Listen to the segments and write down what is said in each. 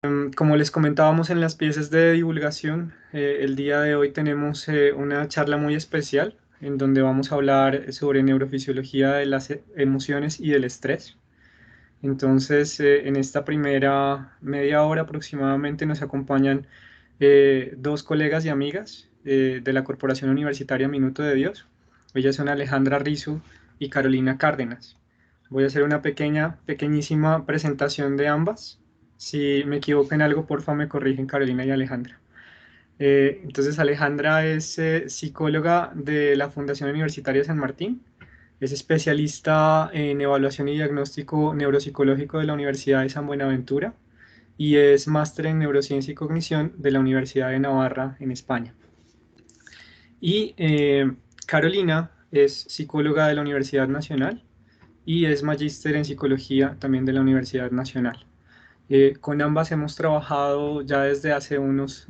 Como les comentábamos en las piezas de divulgación, el día de hoy tenemos una charla muy especial en donde vamos a hablar sobre neurofisiología de las emociones y del estrés. Entonces, en esta primera media hora aproximadamente nos acompañan dos colegas y amigas de la Corporación Universitaria Minuto de Dios. Ellas son Alejandra Rizo y Carolina Cárdenas. Voy a hacer una pequeñísima presentación de ambas. Si me equivoco en algo, porfa, me corrigen Carolina y Alejandra. Entonces, Alejandra es psicóloga de la Fundación Universitaria San Martín, es especialista en evaluación y diagnóstico neuropsicológico de la Universidad de San Buenaventura y es máster en neurociencia y cognición de la Universidad de Navarra en España. Y Carolina es psicóloga de la Universidad Nacional y es magíster en psicología también de la Universidad Nacional. Con ambas hemos trabajado ya desde hace unos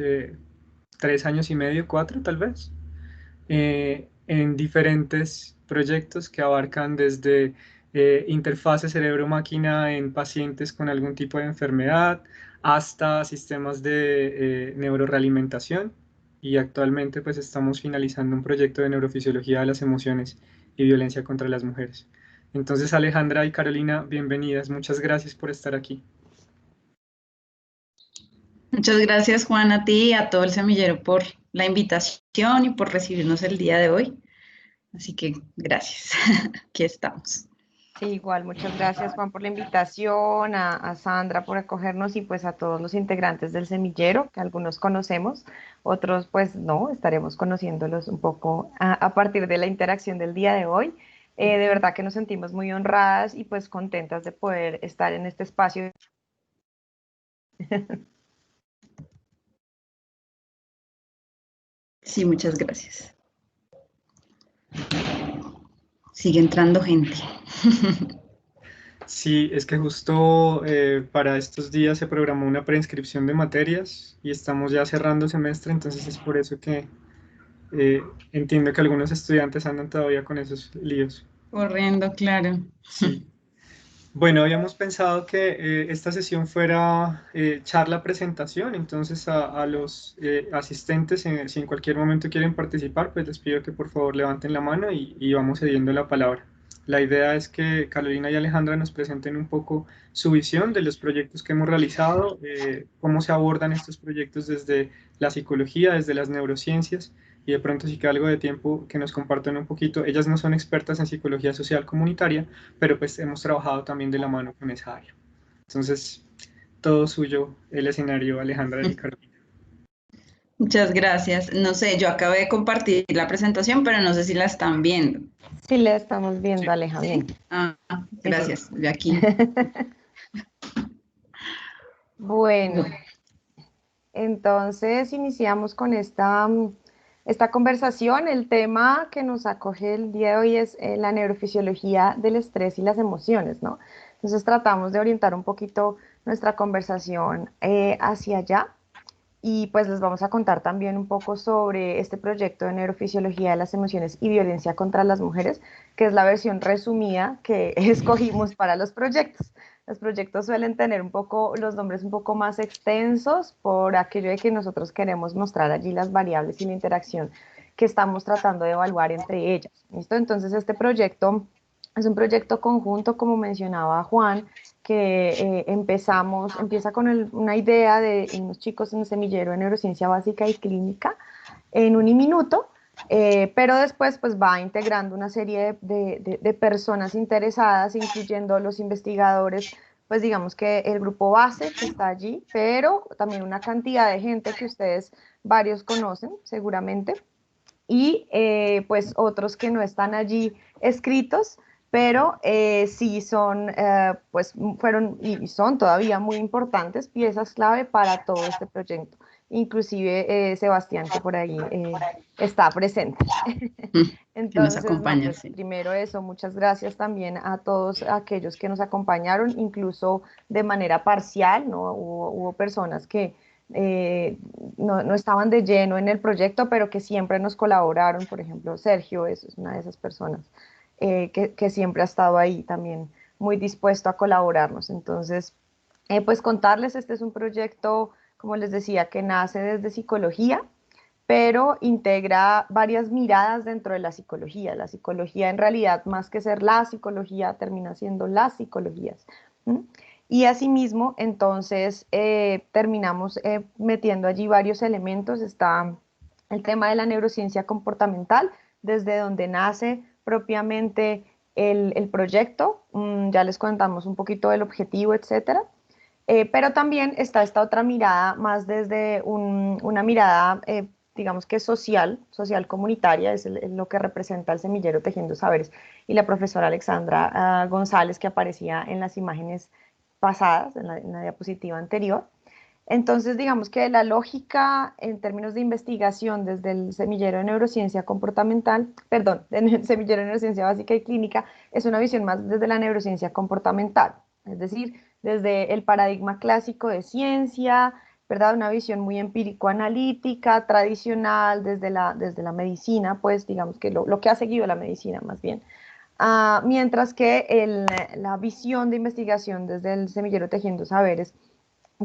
3 años y medio, cuatro tal vez, en diferentes proyectos que abarcan desde interfase cerebro-máquina en pacientes con algún tipo de enfermedad hasta sistemas de neurorealimentación, y actualmente pues estamos finalizando un proyecto de neurofisiología de las emociones y violencia contra las mujeres. Entonces, Alejandra y Carolina, bienvenidas, muchas gracias por estar aquí. Muchas gracias, Juan, a ti y a todo el semillero por la invitación y por recibirnos el día de hoy. Así que gracias. Aquí estamos. Sí, igual, muchas gracias Juan por la invitación, a Sandra por acogernos y pues a todos los integrantes del semillero, que algunos conocemos, otros pues no, estaremos conociéndolos un poco a partir de la interacción del día de hoy. De verdad que nos sentimos muy honradas y pues contentas de poder estar en este espacio. Sí, muchas gracias. Sigue entrando gente. Sí, es que justo para estos días se programó una preinscripción de materias y estamos ya cerrando semestre, entonces es por eso que eh, entiendo que algunos estudiantes andan todavía con esos líos. Corriendo, claro. Sí. Bueno, habíamos pensado que esta sesión fuera charla presentación, entonces a los asistentes, si en cualquier momento quieren participar, pues les pido que por favor levanten la mano y vamos cediendo la palabra. La idea es que Carolina y Alejandra nos presenten un poco su visión de los proyectos que hemos realizado, cómo se abordan estos proyectos desde la psicología, desde las neurociencias, y de pronto si queda algo de tiempo que nos compartan un poquito. Ellas no son expertas en psicología social comunitaria, pero pues hemos trabajado también de la mano con esa área. Entonces, todo suyo el escenario, Alejandra y Carolina. Muchas gracias. No sé, yo acabé de compartir la presentación, pero no sé si la están viendo. Sí, le estamos viendo, Sí. Aleja, bien. Ah, Sí, sí. gracias. Yo aquí. Bueno, entonces iniciamos con esta conversación. El tema que nos acoge el día de hoy es la neurofisiología del estrés y las emociones, ¿no? Entonces tratamos de orientar un poquito nuestra conversación hacia allá y pues les vamos a contar también un poco sobre este proyecto de neurofisiología de las emociones y violencia contra las mujeres, que es la versión resumida que escogimos para los proyectos. Los proyectos suelen tener un poco los nombres un poco más extensos por aquello de que nosotros queremos mostrar allí las variables y la interacción que estamos tratando de evaluar entre ellas. ¿Listo? Entonces este proyecto es un proyecto conjunto, como mencionaba Juan, que empieza con una idea de unos chicos en un semillero de neurociencia básica y clínica en un minuto, pero después pues va integrando una serie de personas interesadas, incluyendo los investigadores, pues digamos que el grupo base que está allí, pero también una cantidad de gente que ustedes varios conocen seguramente, y pues otros que no están allí escritos, pero sí son, pues fueron y son todavía muy importantes piezas clave para todo este proyecto. Inclusive Sebastián, que por ahí está presente. Que nos Entonces, no, acompaña, pues sí. primero eso, muchas gracias también a todos aquellos que nos acompañaron, incluso de manera parcial, ¿no? Hubo personas que no estaban de lleno en el proyecto, pero que siempre nos colaboraron. Por ejemplo, Sergio es una de esas personas que siempre ha estado ahí también muy dispuesto a colaborarnos. Entonces, Pues contarles, este es un proyecto, como les decía, que nace desde psicología, pero integra varias miradas dentro de la psicología. La psicología en realidad, más que ser la psicología, termina siendo las psicologías. ¿M? Y asimismo, entonces, terminamos metiendo allí varios elementos. Está el tema de la neurociencia comportamental, desde donde nace propiamente el proyecto. Ya les contamos un poquito del objetivo, etcétera. Pero también está esta otra mirada, más desde una mirada, digamos que social comunitaria, es lo que representa el semillero Tejiendo Saberes, y la profesora Alexandra González, que aparecía en las imágenes pasadas, en la diapositiva anterior. Entonces, digamos que la lógica en términos de investigación desde el semillero de neurociencia comportamental, perdón, del semillero de neurociencia básica y clínica, es una visión más desde la neurociencia comportamental, es decir, desde el paradigma clásico de ciencia, ¿verdad? Una visión muy empírico-analítica, tradicional, desde la medicina, pues digamos que lo que ha seguido la medicina más bien. Mientras que la visión de investigación desde el semillero Tejiendo Saberes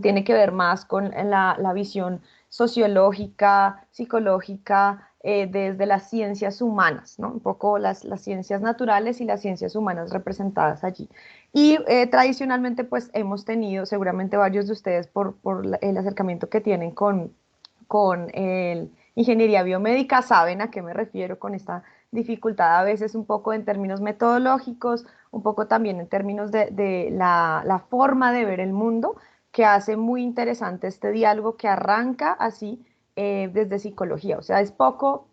tiene que ver más con la visión sociológica, psicológica, desde las ciencias humanas, ¿no? Un poco las ciencias naturales y las ciencias humanas representadas allí. Y tradicionalmente, pues hemos tenido, seguramente varios de ustedes, por el acercamiento que tienen con ingeniería biomédica, saben a qué me refiero con esta dificultad a veces un poco en términos metodológicos, un poco también en términos de la forma de ver el mundo, que hace muy interesante este diálogo que arranca así desde psicología. O sea, es poco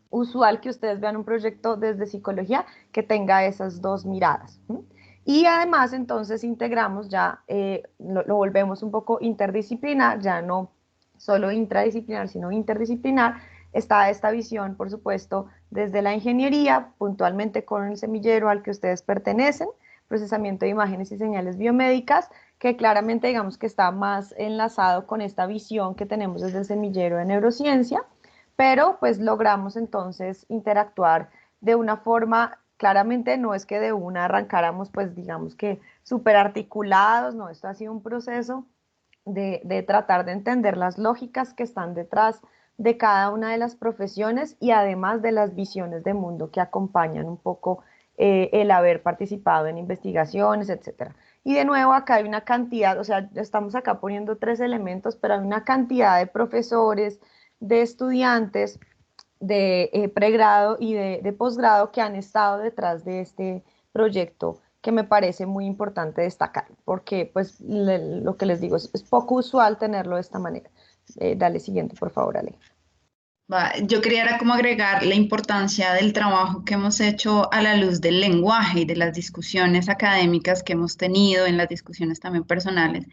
usual que ustedes vean un proyecto desde psicología que tenga esas dos miradas. ¿Sí? Y además entonces integramos ya, lo volvemos un poco interdisciplinar, ya no solo intradisciplinar, sino interdisciplinar. Está esta visión, por supuesto, desde la ingeniería, puntualmente con el semillero al que ustedes pertenecen, procesamiento de imágenes y señales biomédicas, que claramente digamos que está más enlazado con esta visión que tenemos desde el semillero de neurociencia, pero pues logramos entonces interactuar de una forma, claramente no es que de una arrancáramos pues digamos que súper articulados, no, esto ha sido un proceso de tratar de entender las lógicas que están detrás de cada una de las profesiones y además de las visiones de mundo que acompañan un poco el haber participado en investigaciones, etcétera. Y de nuevo acá hay una cantidad, o sea, estamos acá poniendo tres elementos, pero hay una cantidad de profesores, de estudiantes, de pregrado y de posgrado que han estado detrás de este proyecto que me parece muy importante destacar, porque pues lo que les digo es poco usual tenerlo de esta manera. Dale siguiente, por favor, Ale. Yo quería era como agregar la importancia del trabajo que hemos hecho a la luz del lenguaje y de las discusiones académicas que hemos tenido, en las discusiones también personales,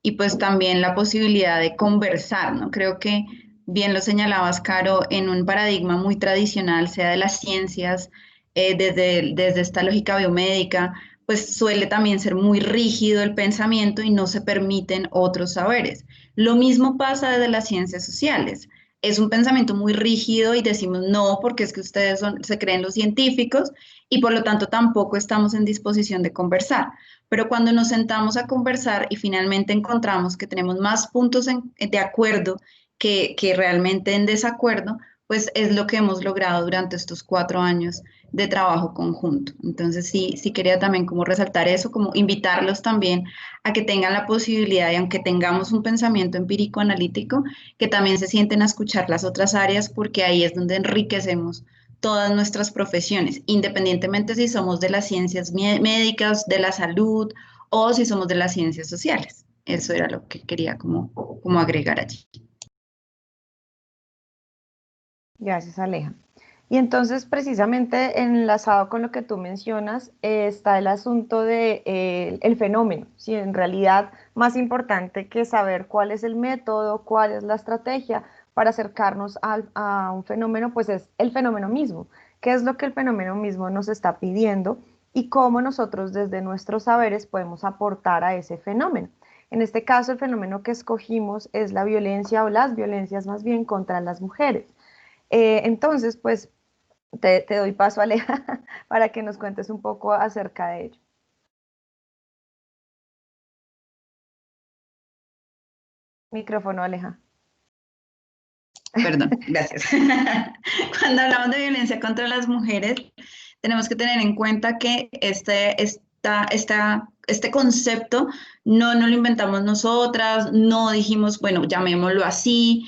y pues también la posibilidad de conversar, ¿no? Creo que bien lo señalabas, Caro, en un paradigma muy tradicional, sea de las ciencias, desde esta lógica biomédica, pues suele también ser muy rígido el pensamiento y no se permiten otros saberes. Lo mismo pasa desde las ciencias sociales, es un pensamiento muy rígido y decimos no porque es que ustedes se creen los científicos y por lo tanto tampoco estamos en disposición de conversar. Pero cuando nos sentamos a conversar y finalmente encontramos que tenemos más puntos de acuerdo que realmente en desacuerdo, pues es lo que hemos logrado durante estos 4 años de trabajo conjunto. Entonces sí quería también como resaltar eso, como invitarlos también a que tengan la posibilidad y aunque tengamos un pensamiento empírico analítico, que también se sienten a escuchar las otras áreas porque ahí es donde enriquecemos todas nuestras profesiones, independientemente si somos de las ciencias médicas, de la salud o si somos de las ciencias sociales. Eso era lo que quería como agregar allí. Gracias, Aleja. Y entonces, precisamente enlazado con lo que tú mencionas, está el asunto de, el fenómeno. Si en realidad, más importante que saber cuál es el método, cuál es la estrategia para acercarnos a un fenómeno, pues es el fenómeno mismo. ¿Qué es lo que el fenómeno mismo nos está pidiendo y cómo nosotros desde nuestros saberes podemos aportar a ese fenómeno? En este caso, el fenómeno que escogimos es la violencia o las violencias más bien contra las mujeres. Entonces, pues te doy paso, Aleja, para que nos cuentes un poco acerca de ello. Micrófono, Aleja. Perdón, gracias. Cuando hablamos de violencia contra las mujeres, tenemos que tener en cuenta que este concepto no lo inventamos nosotras, no dijimos, bueno, llamémoslo así,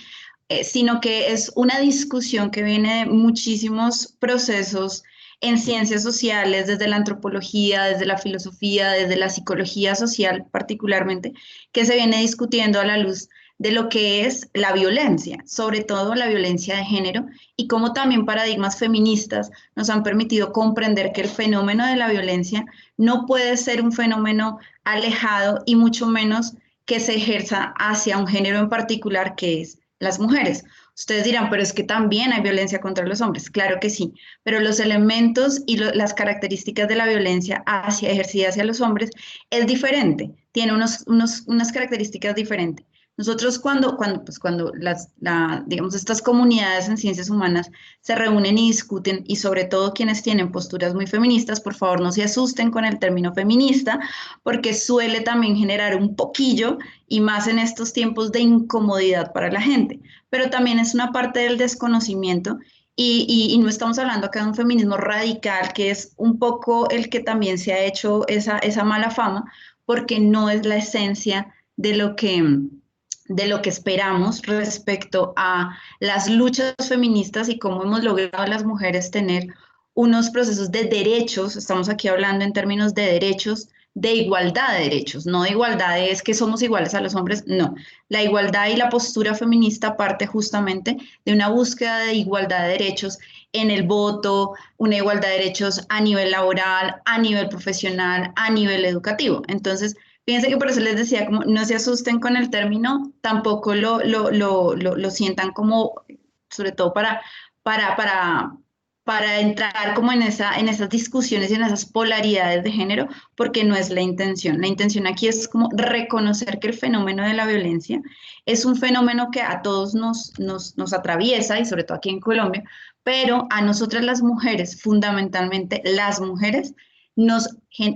sino que es una discusión que viene de muchísimos procesos en ciencias sociales, desde la antropología, desde la filosofía, desde la psicología social particularmente, que se viene discutiendo a la luz de lo que es la violencia, sobre todo la violencia de género, y cómo también paradigmas feministas nos han permitido comprender que el fenómeno de la violencia no puede ser un fenómeno alejado y mucho menos que se ejerza hacia un género en particular que es las mujeres. Ustedes dirán, pero es que también hay violencia contra los hombres. Claro que sí, pero los elementos y las características de la violencia ejercida hacia los hombres es diferente, tiene unas características diferentes. Nosotros cuando digamos, estas comunidades en ciencias humanas se reúnen y discuten, y sobre todo quienes tienen posturas muy feministas, por favor no se asusten con el término feminista, porque suele también generar un poquillo, y más en estos tiempos de incomodidad para la gente, pero también es una parte del desconocimiento. Y no estamos hablando acá de un feminismo radical, que es un poco el que también se ha hecho esa mala fama, porque no es la esencia de lo que esperamos respecto a las luchas feministas y cómo hemos logrado las mujeres tener unos procesos de derechos. Estamos aquí hablando en términos de derechos, de igualdad de derechos, no de igualdad es que somos iguales a los hombres, no. La igualdad y la postura feminista parte justamente de una búsqueda de igualdad de derechos en el voto, una igualdad de derechos a nivel laboral, a nivel profesional, a nivel educativo. Entonces, fíjense que por eso les decía, como no se asusten con el término, tampoco lo sientan como, sobre todo para, para, para entrar como en esas discusiones y en esas polaridades de género, porque no es la intención. La intención aquí es como reconocer que el fenómeno de la violencia es un fenómeno que a todos nos atraviesa, y sobre todo aquí en Colombia, pero a nosotras las mujeres, fundamentalmente las mujeres,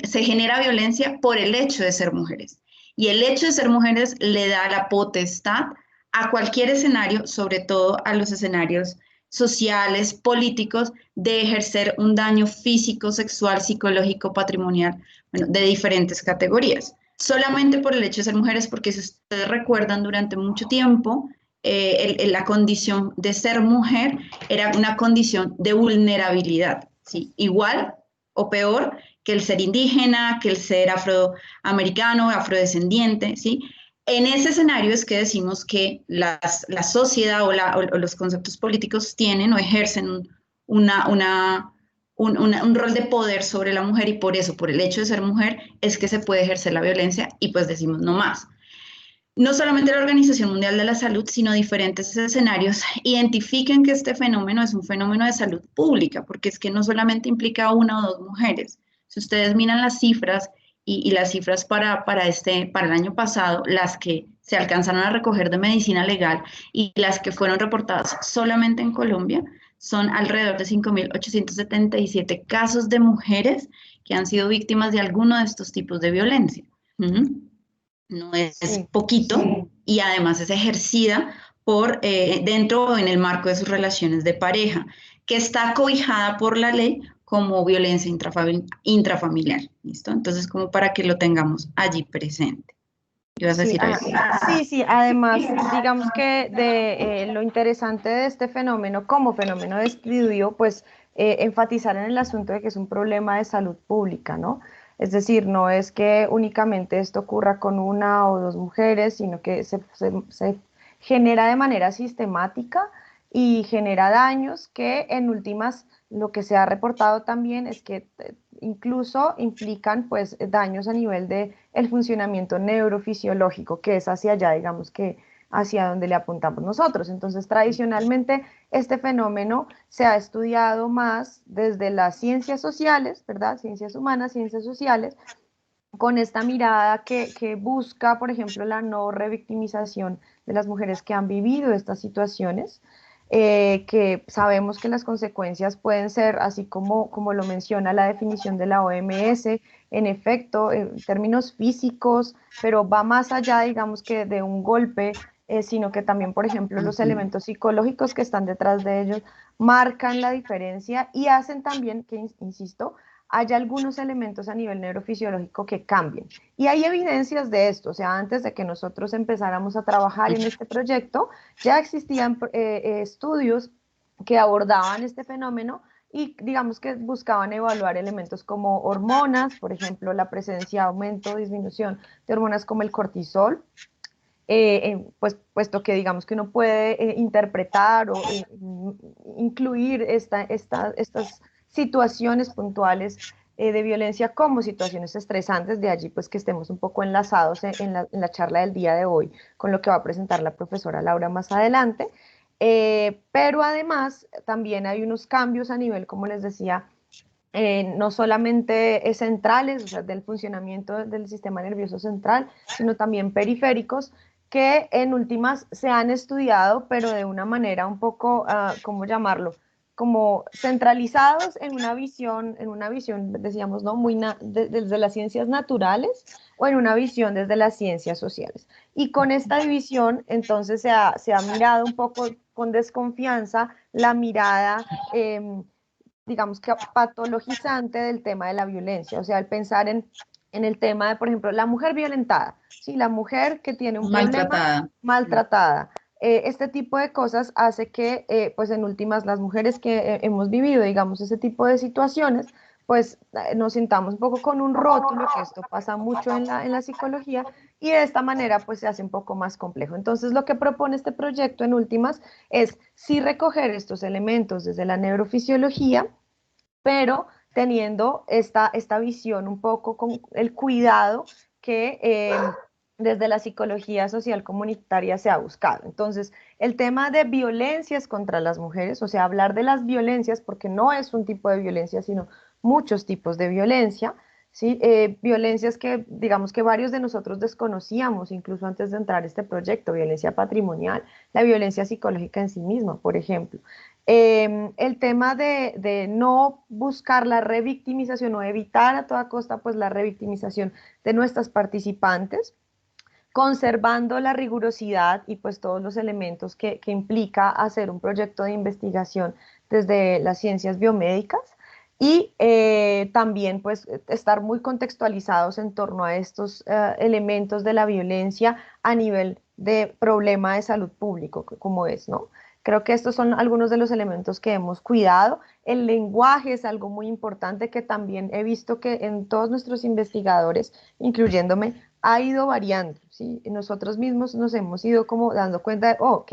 se genera violencia por el hecho de ser mujeres. Y el hecho de ser mujeres le da la potestad a cualquier escenario, sobre todo a los escenarios sociales, políticos, de ejercer un daño físico, sexual, psicológico, patrimonial, bueno, de diferentes categorías. Solamente por el hecho de ser mujeres, porque si ustedes recuerdan, durante mucho tiempo, la condición de ser mujer era una condición de vulnerabilidad, ¿sí? Igual o peor que el ser indígena, que el ser afroamericano, afrodescendiente, ¿sí? En ese escenario es que decimos que la sociedad o los conceptos políticos tienen o ejercen un rol de poder sobre la mujer, y por eso, por el hecho de ser mujer, es que se puede ejercer la violencia, y pues decimos no más. No solamente la Organización Mundial de la Salud, sino diferentes escenarios identifiquen que este fenómeno es un fenómeno de salud pública, porque es que no solamente implica a una o dos mujeres. Si ustedes miran las cifras y las cifras para el año pasado, las que se alcanzaron a recoger de medicina legal y las que fueron reportadas solamente en Colombia, son alrededor de 5.877 casos de mujeres que han sido víctimas de alguno de estos tipos de violencia. No es Sí. poquito, y además es ejercida dentro o en el marco de sus relaciones de pareja, que está cobijada por la ley como violencia intrafamiliar. ¿Listo? Entonces, como para que lo tengamos allí presente. ¿Ibas a Sí, decir algo? sí, además, digamos que lo interesante de este fenómeno como fenómeno de estudio, pues enfatizar en el asunto de que es un problema de salud pública, ¿no? Es decir, no es que únicamente esto ocurra con una o dos mujeres, sino que se genera de manera sistemática y genera daños que en últimas lo que se ha reportado también es que incluso implican pues daños a nivel de el funcionamiento neurofisiológico, que es hacia allá, digamos que hacia donde le apuntamos nosotros. Entonces, tradicionalmente este fenómeno se ha estudiado más desde las ciencias sociales, ¿verdad? Ciencias humanas, ciencias sociales, con esta mirada que busca, por ejemplo, la no revictimización de las mujeres que han vivido estas situaciones, que sabemos que las consecuencias pueden ser, así como lo menciona la definición de la OMS, en efecto, en términos físicos, pero va más allá, digamos que de un golpe sino que también, por ejemplo, los elementos psicológicos que están detrás de ellos marcan la diferencia y hacen también que, insisto, haya algunos elementos a nivel neurofisiológico que cambien. Y hay evidencias de esto, o sea, antes de que nosotros empezáramos a trabajar en este proyecto, ya existían estudios que abordaban este fenómeno y digamos que buscaban evaluar elementos como hormonas, por ejemplo, la presencia, aumento, disminución de hormonas como el cortisol, pues, puesto que digamos que uno puede interpretar o incluir estas situaciones puntuales de violencia como situaciones estresantes, de allí pues que estemos un poco enlazados en la charla del día de hoy con lo que va a presentar la profesora Laura más adelante. Pero además también hay unos cambios a nivel, como les decía, no solamente centrales, o sea, del funcionamiento del sistema nervioso central, sino también periféricos, que en últimas se han estudiado, pero de una manera un poco, ¿cómo llamarlo? Como centralizados en una visión, decíamos, ¿no? Desde las ciencias naturales o en una visión desde las ciencias sociales. Y con esta división, entonces se ha mirado un poco con desconfianza la mirada digamos que patologizante del tema de la violencia, o sea, al pensar en el tema de, por ejemplo, la mujer violentada, ¿sí? La mujer que tiene un problema Maltratada. maltratada. Este tipo de cosas hace que, pues en últimas, las mujeres que hemos vivido, digamos, ese tipo de situaciones, pues nos sintamos un poco con un rótulo, que esto pasa mucho en la psicología, y de esta manera pues se hace un poco más complejo. Entonces lo que propone este proyecto en últimas es sí recoger estos elementos desde la neurofisiología, pero teniendo esta visión un poco con el cuidado que desde la psicología social comunitaria se ha buscado. Entonces, el tema de violencias contra las mujeres, o sea, hablar de las violencias, porque no es un tipo de violencia, sino muchos tipos de violencia, ¿sí? Violencias que digamos que varios de nosotros desconocíamos incluso antes de entrar a este proyecto, violencia patrimonial, la violencia psicológica en sí misma, por ejemplo. El tema de no buscar la revictimización o evitar a toda costa pues la revictimización de nuestras participantes, conservando la rigurosidad y pues todos los elementos que implica hacer un proyecto de investigación desde las ciencias biomédicas y también pues estar muy contextualizados en torno a estos elementos de la violencia a nivel de problema de salud público, como es, ¿no? Creo que estos son algunos de los elementos que hemos cuidado. El lenguaje es algo muy importante que también he visto que en todos nuestros investigadores, incluyéndome, ha ido variando, ¿sí? Nosotros mismos nos hemos ido como dando cuenta de, oh, ok,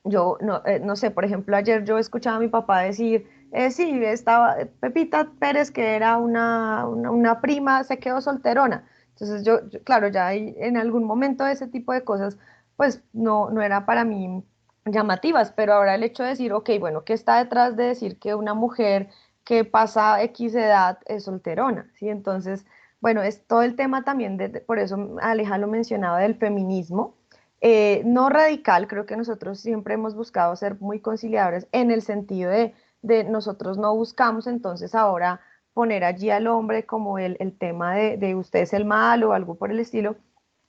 yo no sé, por ejemplo, ayer yo escuchaba a mi papá decir, sí, estaba Pepita Pérez, que era una prima, se quedó solterona. Entonces claro, ya en algún momento ese tipo de cosas, pues no era para mí llamativas, pero ahora el hecho de decir, ok, bueno, ¿qué está detrás de decir que una mujer que pasa X edad es solterona? ¿Sí? Entonces, bueno, es todo el tema también, por eso Aleja lo mencionaba, del feminismo no radical, creo que nosotros siempre hemos buscado ser muy conciliadores en el sentido de nosotros no buscamos entonces ahora poner allí al hombre como el tema de usted es el malo o algo por el estilo,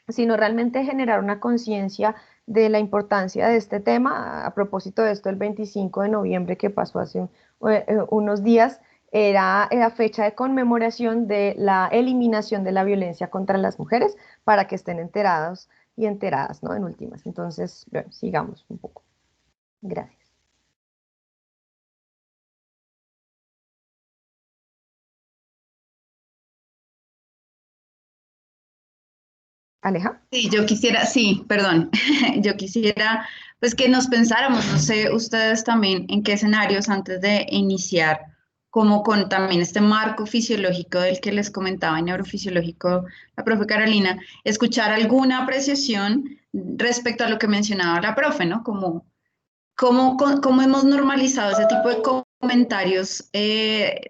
sino realmente generar una conciencia de la importancia de este tema. A propósito de esto, el 25 de noviembre que pasó hace unos días, era fecha de conmemoración de la eliminación de la violencia contra las mujeres para que estén enterados y enteradas, ¿no? En últimas. Entonces, bueno, sigamos un poco. Gracias. Aleja. Sí, yo quisiera, sí, perdón, yo quisiera pues que nos pensáramos, no sé, ustedes también en qué escenarios antes de iniciar, como con también este marco fisiológico del que les comentaba, neurofisiológico, la profe Carolina, escuchar alguna apreciación respecto a lo que mencionaba la profe, ¿no? Como cómo hemos normalizado ese tipo de comentarios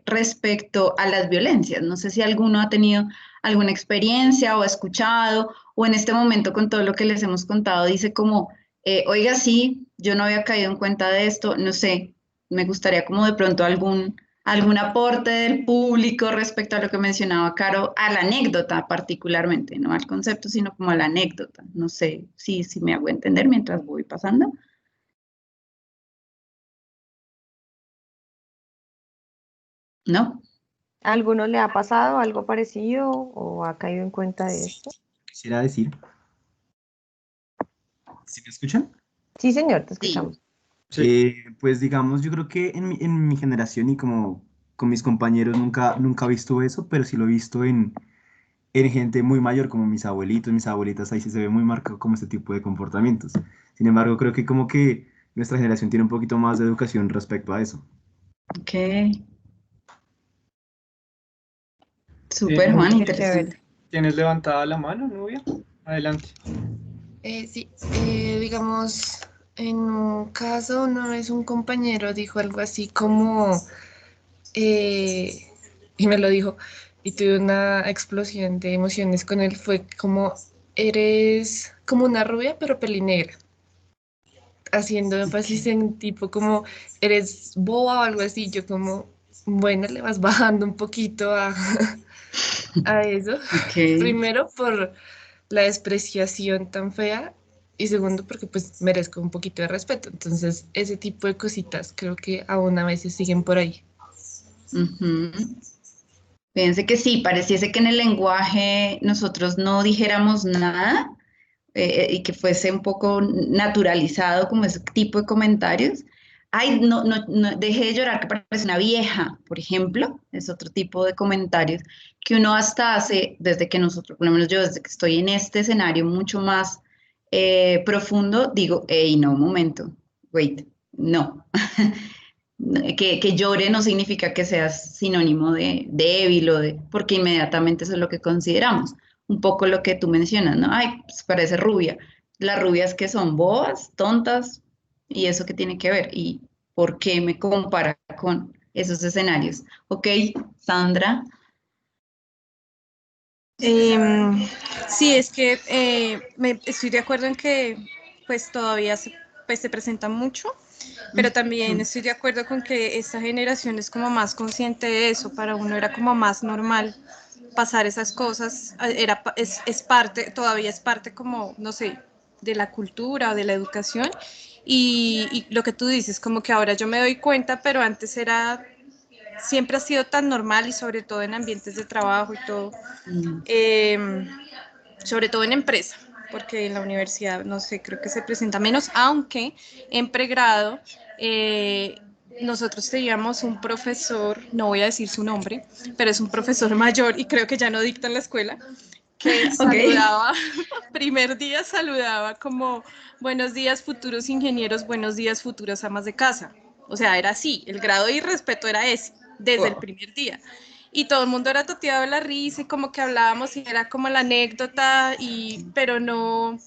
respecto a las violencias. No sé si alguno ha tenido alguna experiencia o ha escuchado o en este momento con todo lo que les hemos contado dice como, oiga, sí, yo no había caído en cuenta de esto, no sé, me gustaría como de pronto algún ¿Algún aporte del público respecto a lo que mencionaba Caro, a la anécdota particularmente, no al concepto, sino como a la anécdota? No sé si me hago entender mientras voy pasando. ¿No? ¿A alguno le ha pasado algo parecido o ha caído en cuenta de Sí, esto? quisiera decir, ¿sí me escuchan? Sí, señor, te Sí. escuchamos. Sí. Pues digamos, yo creo que en mi generación y como con mis compañeros nunca he visto eso, pero sí lo he visto en gente muy mayor como mis abuelitos, mis abuelitas, ahí sí se ve muy marcado como este tipo de comportamientos. Sin embargo, creo que como que nuestra generación tiene un poquito más de educación respecto a eso. Ok. Súper, Nubia, Juan, Qué chévere. interesante. ¿tienes levantada la mano, Nubia? Adelante. Sí, digamos, en un caso una vez un compañero dijo algo así como, eh, y me lo dijo, y tuve una explosión de emociones con él, fue como, eres como una rubia pero pelinegra, haciendo énfasis Ok. en tipo como, eres boba o algo así, yo como, bueno, le vas bajando un poquito a eso, Ok. primero por la despreciación tan fea y segundo porque pues merezco un poquito de respeto. Entonces, ese tipo de cositas creo que aún a veces siguen por ahí. Ujú. Fíjense que sí, pareciese que en el lenguaje nosotros no dijéramos nada y que fuese un poco naturalizado como ese tipo de comentarios. Ay, no, dejé de llorar que parece una vieja, por ejemplo, es otro tipo de comentarios que uno hasta hace, desde que nosotros, por lo menos yo, desde que estoy en este escenario mucho más profundo, digo, hey, no, un momento, wait, no. Que llore no significa que seas sinónimo de débil o de, porque inmediatamente eso es lo que consideramos. Un poco lo que tú mencionas, ¿no? Ay, pues parece rubia. Las rubias que son bobas, tontas, y eso que tiene que ver. ¿Y por qué me compara con esos escenarios? Ok, Sandra. Em, sí, es que estoy de acuerdo en que pues todavía pues, se presenta mucho, pero también Ujú. estoy de acuerdo con que esta generación es como más consciente de eso, para uno era como más normal pasar esas cosas, es parte, todavía es parte como, no sé, de la cultura o de la educación, y lo que tú dices, como que ahora yo me doy cuenta, pero antes era, siempre ha sido tan normal y sobre todo en ambientes de trabajo y todo, Mm. eh, sobre todo en empresa, porque en la universidad, no sé, creo que se presenta menos, aunque en pregrado nosotros teníamos un profesor, no voy a decir su nombre, pero es un profesor mayor y creo que ya no dicta en la escuela, que Ok. saludaba, primer día saludaba como buenos días futuros ingenieros, buenos días futuras amas de casa. O sea, era así, el grado de irrespeto era ese, desde el Wow. primer día. Y todo el mundo era toteado de la risa y como que hablábamos y era como la anécdota, pero no,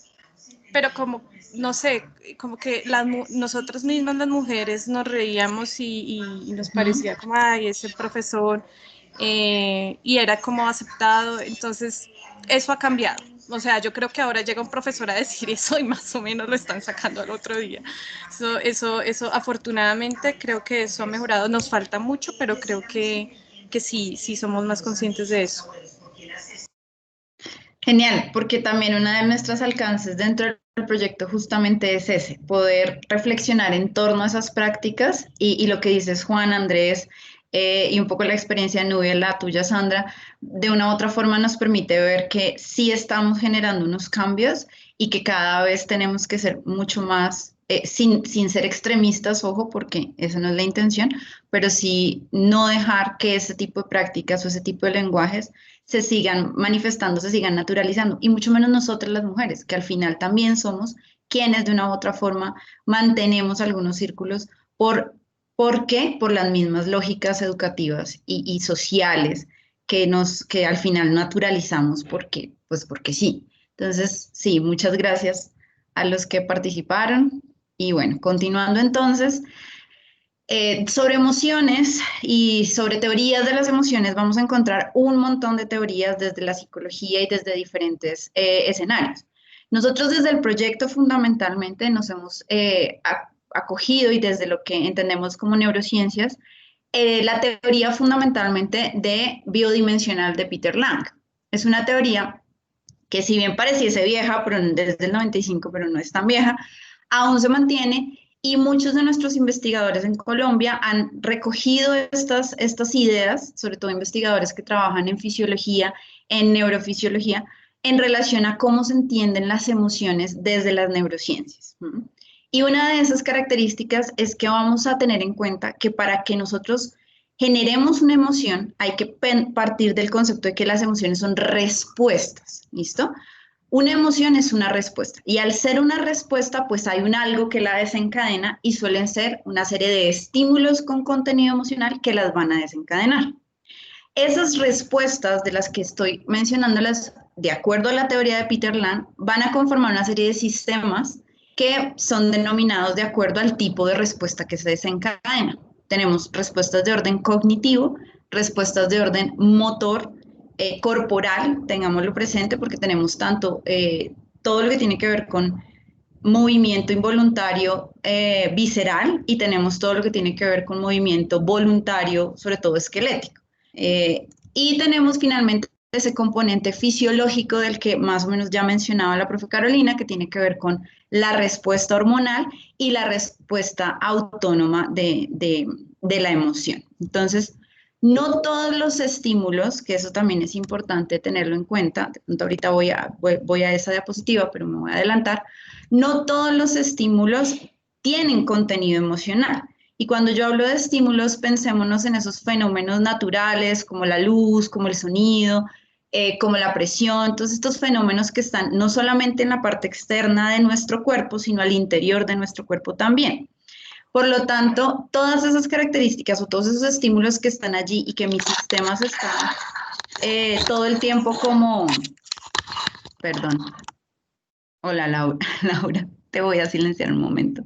pero como, no sé, como que nosotras mismas las mujeres nos reíamos y nos Ujú. parecía como, ay, ese profesor, y era como aceptado, entonces eso ha cambiado. O sea, yo creo que ahora llega un profesor a decir eso y más o menos lo están sacando al otro día. Eso afortunadamente creo que eso ha mejorado. Nos falta mucho, pero creo que sí somos más conscientes de eso. Genial, porque también una de nuestros alcances dentro del proyecto justamente es ese, poder reflexionar en torno a esas prácticas y lo que dices Juan, Andrés, y un poco la experiencia de Nubia, la tuya, Sandra, de una u otra forma nos permite ver que sí estamos generando unos cambios y que cada vez tenemos que ser mucho más, sin ser extremistas, ojo, porque esa no es la intención, pero sí no dejar que ese tipo de prácticas o ese tipo de lenguajes se sigan manifestando, se sigan naturalizando, y mucho menos nosotras las mujeres, que al final también somos quienes de una u otra forma mantenemos algunos círculos ¿por qué? Por las mismas lógicas educativas y sociales que al final naturalizamos porque, pues porque sí. Entonces, sí, muchas gracias a los que participaron. Y bueno, continuando entonces, sobre emociones y sobre teorías de las emociones vamos a encontrar un montón de teorías desde la psicología y desde diferentes escenarios. Nosotros desde el proyecto fundamentalmente nos hemos acogido y desde lo que entendemos como neurociencias, la teoría fundamentalmente de biodimensional de Peter Lang. Es una teoría que si bien pareciese vieja, pero desde el 95, pero no es tan vieja, aún se mantiene y muchos de nuestros investigadores en Colombia han recogido estas ideas, sobre todo investigadores que trabajan en fisiología, en neurofisiología, en relación a cómo se entienden las emociones desde las neurociencias. Y una de esas características es que vamos a tener en cuenta que para que nosotros generemos una emoción, hay que partir del concepto de que las emociones son respuestas, ¿listo? Una emoción es una respuesta y al ser una respuesta, pues hay un algo que la desencadena y suelen ser una serie de estímulos con contenido emocional que las van a desencadenar. Esas respuestas de las que estoy mencionándolas, de acuerdo a la teoría de Peter Lang, van a conformar una serie de sistemas que son denominados de acuerdo al tipo de respuesta que se desencadena. Tenemos respuestas de orden cognitivo, respuestas de orden motor, corporal, tengámoslo presente porque tenemos tanto todo lo que tiene que ver con movimiento involuntario visceral y tenemos todo lo que tiene que ver con movimiento voluntario, sobre todo esquelético. Y tenemos finalmente ese componente fisiológico del que más o menos ya mencionaba la profe Carolina, que tiene que ver con la respuesta hormonal y la respuesta autónoma de la emoción. Entonces, no todos los estímulos, que eso también es importante tenerlo en cuenta, de pronto ahorita voy a esa diapositiva, pero me voy a adelantar, no todos los estímulos tienen contenido emocional. Y cuando yo hablo de estímulos, pensémonos en esos fenómenos naturales, como la luz, como el sonido, como la presión, todos estos fenómenos que están no solamente en la parte externa de nuestro cuerpo, sino al interior de nuestro cuerpo también. Por lo tanto, todas esas características o todos esos estímulos que están allí y que mis sistemas están todo el tiempo como, perdón, hola Laura, Laura, te voy a silenciar un momento.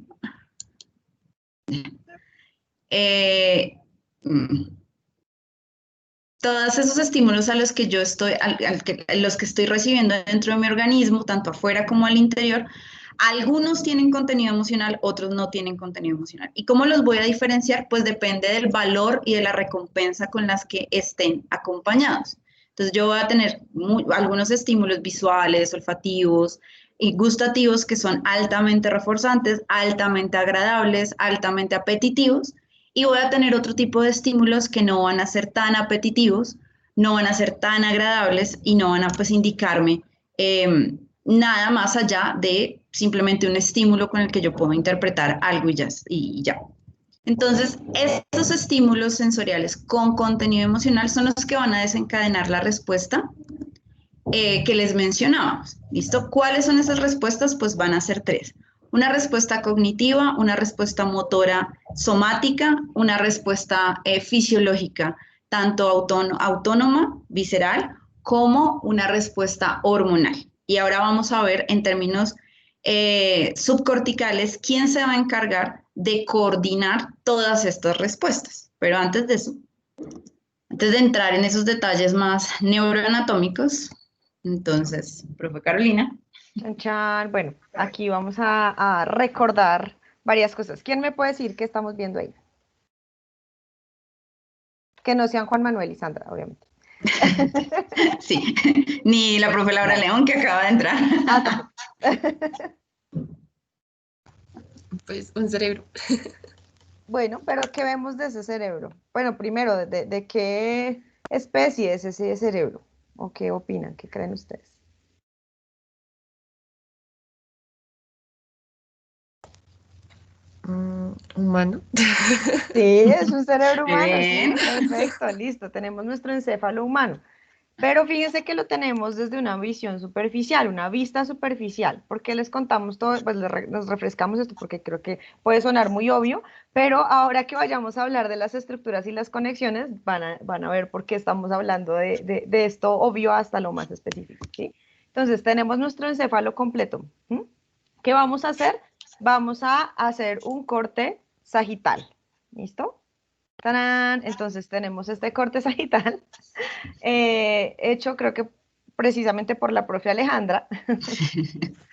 Todos esos estímulos a los que yo estoy, los que estoy recibiendo dentro de mi organismo, tanto afuera como al interior, algunos tienen contenido emocional, otros no tienen contenido emocional. ¿Y cómo los voy a diferenciar? Pues depende del valor y de la recompensa con las que estén acompañados. Entonces yo voy a tener algunos estímulos visuales, olfativos y gustativos que son altamente reforzantes, altamente agradables, altamente apetitivos, y voy a tener otro tipo de estímulos que no van a ser tan apetitivos, no van a ser tan agradables y no van a pues indicarme nada más allá de simplemente un estímulo con el que yo puedo interpretar algo y ya. Entonces, estos estímulos sensoriales con contenido emocional son los que van a desencadenar la respuesta que les mencionábamos. ¿Listo? ¿Cuáles son esas respuestas? Pues van a ser tres. Una respuesta cognitiva, una respuesta motora somática, una respuesta fisiológica, tanto autónoma, visceral, como una respuesta hormonal. Y ahora vamos a ver en términos subcorticales quién se va a encargar de coordinar todas estas respuestas. Pero antes de eso, antes de entrar en esos detalles más neuroanatómicos, entonces, profe Carolina. Chan, chan. Bueno, aquí vamos a recordar varias cosas. ¿Quién me puede decir qué estamos viendo ahí? Que no sean Juan Manuel y Sandra, obviamente. Sí, ni la profe Laura León que acaba de entrar. Pues un cerebro. Bueno, pero ¿qué vemos de ese cerebro? Bueno, primero, ¿de qué especie es ese cerebro? ¿O qué opinan? ¿Qué creen ustedes? Humano. Sí, es un cerebro humano, Bien. sí, perfecto, listo, tenemos nuestro encéfalo humano. Pero fíjense que lo tenemos desde una visión superficial, una vista superficial. ¿Por qué les contamos todo? Pues nos refrescamos esto porque creo que puede sonar muy obvio, pero ahora que vayamos a hablar de las estructuras y las conexiones, van a ver por qué estamos hablando de esto obvio hasta lo más específico, ¿sí? Entonces, tenemos nuestro encéfalo completo. ¿Qué vamos a hacer? Vamos a hacer un corte sagital. ¿Listo? ¡Tarán! Entonces tenemos este corte sagital hecho, creo que precisamente por la profe Alejandra,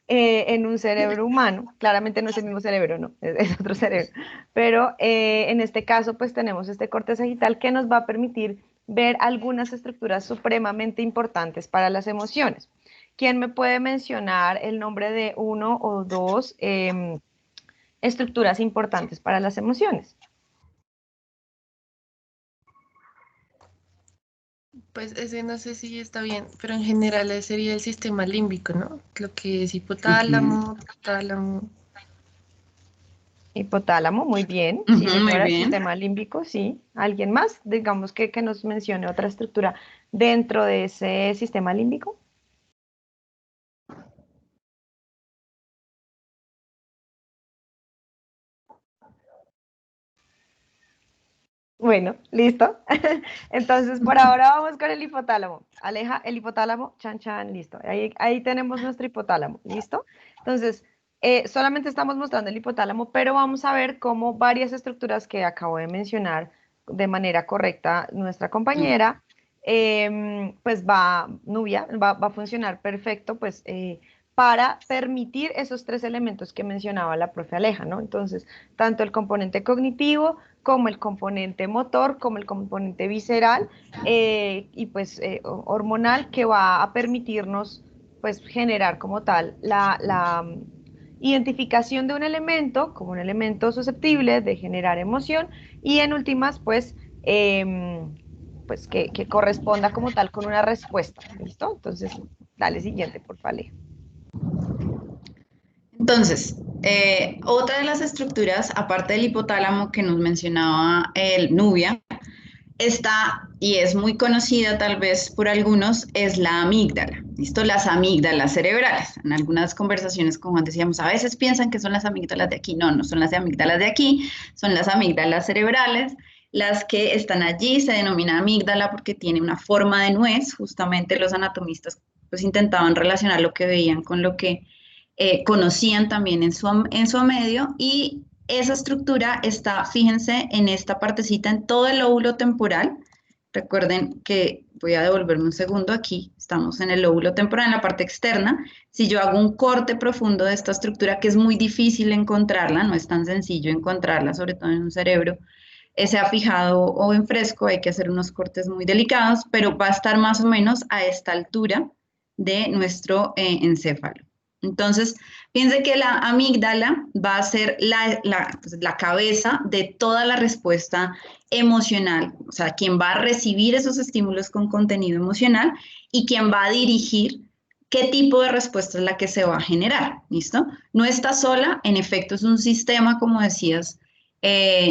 en un cerebro humano. Claramente no es el mismo cerebro, no, es otro cerebro. Pero en este caso, pues tenemos este corte sagital que nos va a permitir ver algunas estructuras supremamente importantes para las emociones. ¿Quién me puede mencionar el nombre de uno o dos estructuras importantes para las emociones? Pues ese no sé si está bien, pero en general ese sería el sistema límbico, ¿no? Lo que es hipotálamo, tálamo. Hipotálamo, muy bien. Sí, Muy señora, el bien. sistema límbico, sí. ¿Alguien más? Digamos que nos mencione otra estructura dentro de ese sistema límbico. Bueno, listo. Entonces, por ahora vamos con el hipotálamo. Aleja el hipotálamo, chan, chan, listo. Ahí tenemos nuestro hipotálamo, ¿listo? Entonces, solamente estamos mostrando el hipotálamo, pero vamos a ver cómo varias estructuras que acabo de mencionar de manera correcta nuestra compañera, pues Nubia, va a funcionar perfecto, pues, para permitir esos tres elementos que mencionaba la profe Aleja, ¿no? Entonces, tanto el componente cognitivo, como el componente motor, como el componente visceral y pues hormonal que va a permitirnos pues generar como tal la identificación de un elemento como un elemento susceptible de generar emoción y en últimas pues que corresponda como tal con una respuesta, ¿listo? Entonces, dale siguiente, por favor. Entonces, otra de las estructuras, aparte del hipotálamo que nos mencionaba el Nubia, está, y es muy conocida tal vez por algunos, es la amígdala. ¿Listo? Las amígdalas cerebrales. En algunas conversaciones con Juan decíamos, a veces piensan que son las amígdalas de aquí. No, no son las amígdalas de aquí, son las amígdalas cerebrales. Las que están allí se denomina amígdala porque tiene una forma de nuez. Justamente los anatomistas pues intentaban relacionar lo que veían con lo que conocían también en su medio y esa estructura está, fíjense, en esta partecita, en todo el lóbulo temporal. Recuerden que, voy a devolverme un segundo aquí, estamos en el lóbulo temporal, en la parte externa. Si yo hago un corte profundo de esta estructura, que es muy difícil encontrarla, no es tan sencillo encontrarla, sobre todo en un cerebro, se ha fijado o en fresco, hay que hacer unos cortes muy delicados, pero va a estar más o menos a esta altura de nuestro encéfalo. Entonces, piense que la amígdala va a ser la cabeza de toda la respuesta emocional, o sea, quien va a recibir esos estímulos con contenido emocional y quien va a dirigir qué tipo de respuesta es la que se va a generar, ¿listo? No está sola, en efecto es un sistema, como decías,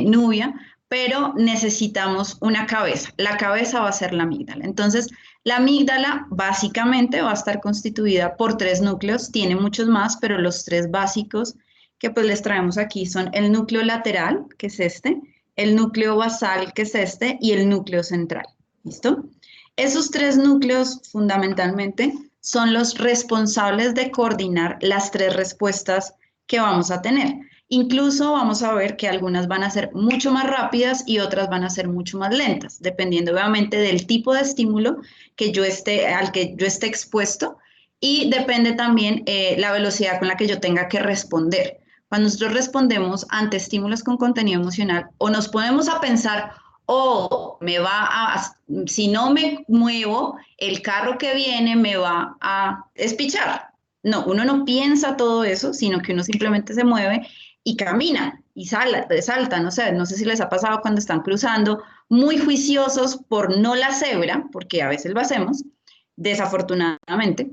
Nubia, pero necesitamos una cabeza. La cabeza va a ser la amígdala. Entonces, la amígdala básicamente va a estar constituida por tres núcleos, tiene muchos más, pero los tres básicos que pues les traemos aquí son el núcleo lateral, que es este, el núcleo basal, que es este, y el núcleo central. ¿Listo? Esos tres núcleos fundamentalmente son los responsables de coordinar las tres respuestas que vamos a tener. Incluso vamos a ver que algunas van a ser mucho más rápidas y otras van a ser mucho más lentas, dependiendo obviamente del tipo de estímulo al que yo esté expuesto y depende también la velocidad con la que yo tenga que responder. Cuando nosotros respondemos ante estímulos con contenido emocional o nos ponemos a pensar, si no me muevo, el carro que viene me va a espichar. No, uno no piensa todo eso, sino que uno simplemente se mueve y camina y salta, no sé si les ha pasado cuando están cruzando, muy juiciosos por no la cebra, porque a veces lo hacemos, desafortunadamente,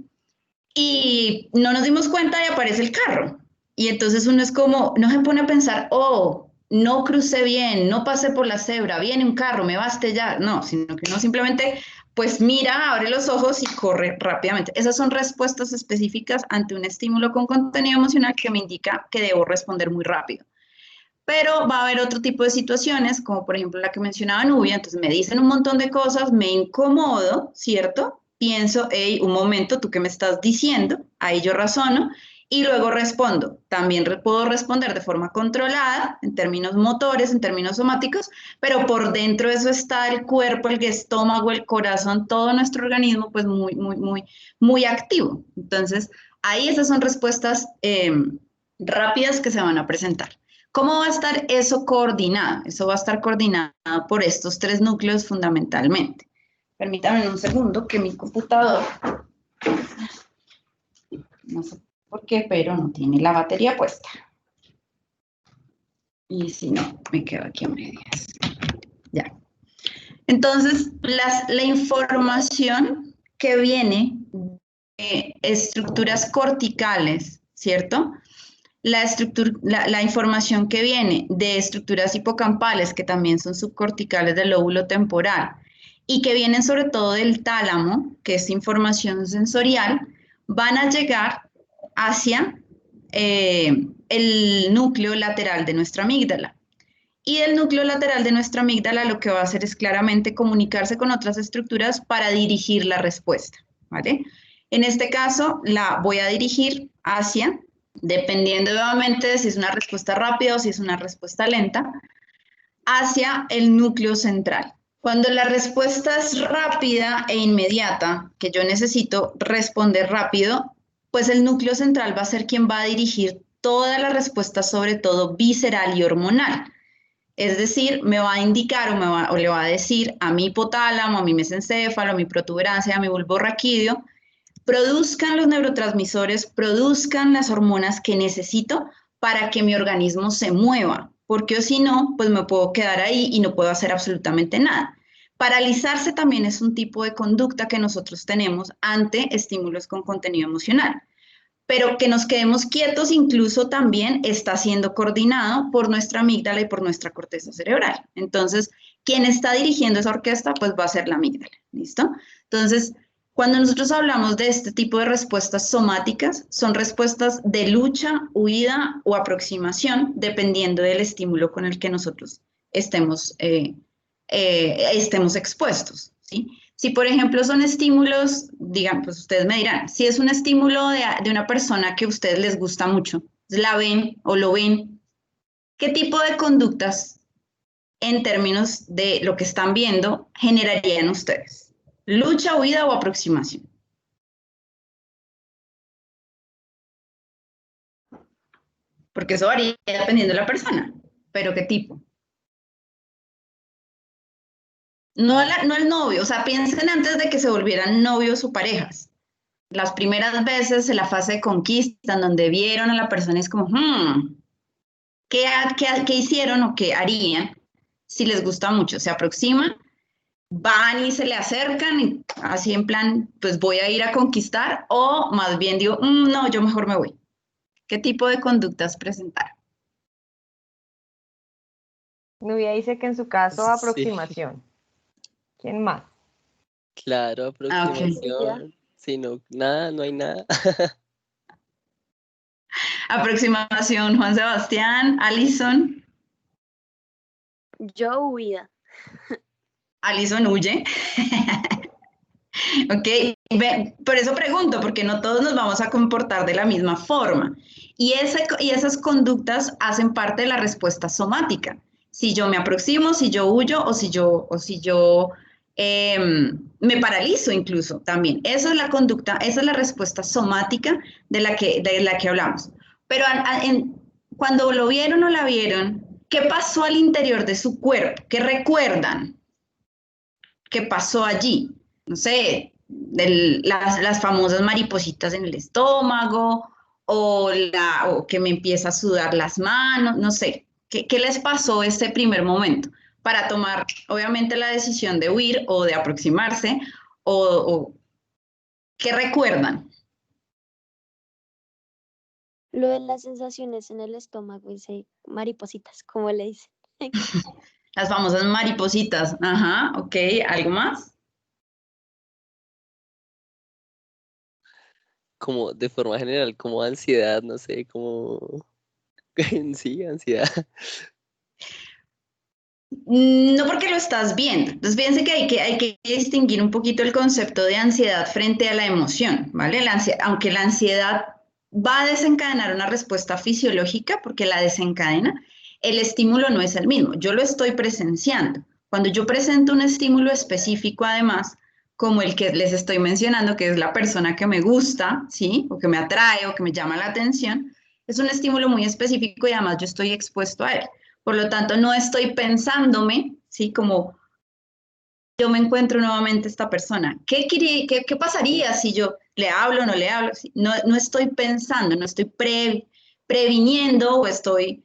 y no nos dimos cuenta y aparece el carro. Y entonces uno es como, no se pone a pensar, no crucé bien, no pasé por la cebra, viene un carro, me va a estrellar. No, sino que uno simplemente pues mira, abre los ojos y corre rápidamente. Esas son respuestas específicas ante un estímulo con contenido emocional que me indica que debo responder muy rápido. Pero va a haber otro tipo de situaciones, como por ejemplo la que mencionaba Nubia, entonces me dicen un montón de cosas, me incomodo, ¿cierto? Pienso, hey, un momento, ¿tú qué me estás diciendo? Ahí yo razono y luego respondo. También puedo responder de forma controlada, en términos motores, en términos somáticos, pero por dentro de eso está el cuerpo, el estómago, el corazón, todo nuestro organismo, pues muy activo. Entonces, ahí esas son respuestas rápidas que se van a presentar. ¿Cómo va a estar eso coordinado? Eso va a estar coordinado por estos 3 núcleos fundamentalmente. Permítanme un segundo que mi computador, no sé por qué, pero no tiene la batería puesta. Y si no, me quedo aquí a medias. Ya. Entonces, la información que viene de estructuras corticales, ¿cierto? La información que viene de estructuras hipocampales, que también son subcorticales del lóbulo temporal, y que vienen sobre todo del tálamo, que es información sensorial, van a llegar hacia el núcleo lateral de nuestra amígdala. Y del núcleo lateral de nuestra amígdala lo que va a hacer es claramente comunicarse con otras estructuras para dirigir la respuesta, ¿vale? En este caso, la voy a dirigir hacia, dependiendo nuevamente de si es una respuesta rápida o si es una respuesta lenta, hacia el núcleo central. Cuando la respuesta es rápida e inmediata, que yo necesito responder rápido, pues el núcleo central va a ser quien va a dirigir toda la respuesta, sobre todo visceral y hormonal. Es decir, me va a indicar o le va a decir a mi hipotálamo, a mi mesencéfalo, a mi protuberancia, a mi bulbo raquídeo, produzcan los neurotransmisores, produzcan las hormonas que necesito para que mi organismo se mueva, porque si no, pues me puedo quedar ahí y no puedo hacer absolutamente nada. Paralizarse también es un tipo de conducta que nosotros tenemos ante estímulos con contenido emocional, pero que nos quedemos quietos incluso también está siendo coordinado por nuestra amígdala y por nuestra corteza cerebral. Entonces, quien está dirigiendo esa orquesta, pues va a ser la amígdala, ¿listo? Entonces, cuando nosotros hablamos de este tipo de respuestas somáticas, son respuestas de lucha, huida o aproximación, dependiendo del estímulo con el que nosotros estemos expuestos, ¿sí? Si, por ejemplo, son estímulos, digan, pues ustedes me dirán, si es un estímulo de una persona que a ustedes les gusta mucho, la ven o lo ven, ¿qué tipo de conductas en términos de lo que están viendo generarían ustedes? ¿Lucha, huida o aproximación? Porque eso varía dependiendo de la persona, pero ¿qué tipo? No el novio, o sea, piensen antes de que se volvieran novios o parejas. Las primeras veces en la fase de conquista, en donde vieron a la persona, es como, ¿qué hicieron o qué harían si les gusta mucho? Se aproximan, van y se le acercan, y así en plan, pues voy a ir a conquistar, o más bien digo, no, yo mejor me voy. ¿Qué tipo de conductas presentar? Nubia dice que en su caso, Sí, aproximación. ¿Quién más? claro, Ok. aproximación. Si no, nada, no hay nada. Aproximación, Juan Sebastián, Alison. Yo huida. Alison huye. Ok, por eso pregunto, porque no todos nos vamos a comportar de la misma forma. Y esas conductas hacen parte de la respuesta somática. Si yo me aproximo, si yo huyo o si yo me paralizo incluso también. Esa es la conducta, esa es la respuesta somática de la que hablamos. Pero cuando lo vieron o la vieron, ¿qué pasó al interior de su cuerpo? ¿Qué recuerdan? ¿Qué pasó allí? No sé, las famosas maripositas en el estómago o que me empieza a sudar las manos, no sé. ¿Qué les pasó ese primer momento para tomar, obviamente, la decisión de huir o de aproximarse o qué recuerdan? Lo de las sensaciones en el estómago, dice maripositas, como le dicen. Las famosas maripositas, ajá, ok, ¿algo más? Como de forma general, como ansiedad, no sé, como... Sí, ansiedad. No porque lo estás viendo. Entonces, fíjense que hay que distinguir un poquito el concepto de ansiedad frente a la emoción, ¿vale? Aunque la ansiedad va a desencadenar una respuesta fisiológica porque la desencadena, el estímulo no es el mismo, yo lo estoy presenciando. Cuando yo presento un estímulo específico, además, como el que les estoy mencionando, que es la persona que me gusta, ¿sí? O que me atrae o que me llama la atención, es un estímulo muy específico y además yo estoy expuesto a él. Por lo tanto, no estoy pensándome, ¿sí? Como yo me encuentro nuevamente esta persona. ¿Qué pasaría si yo le hablo o no le hablo? No, no estoy pensando, no estoy previniendo o estoy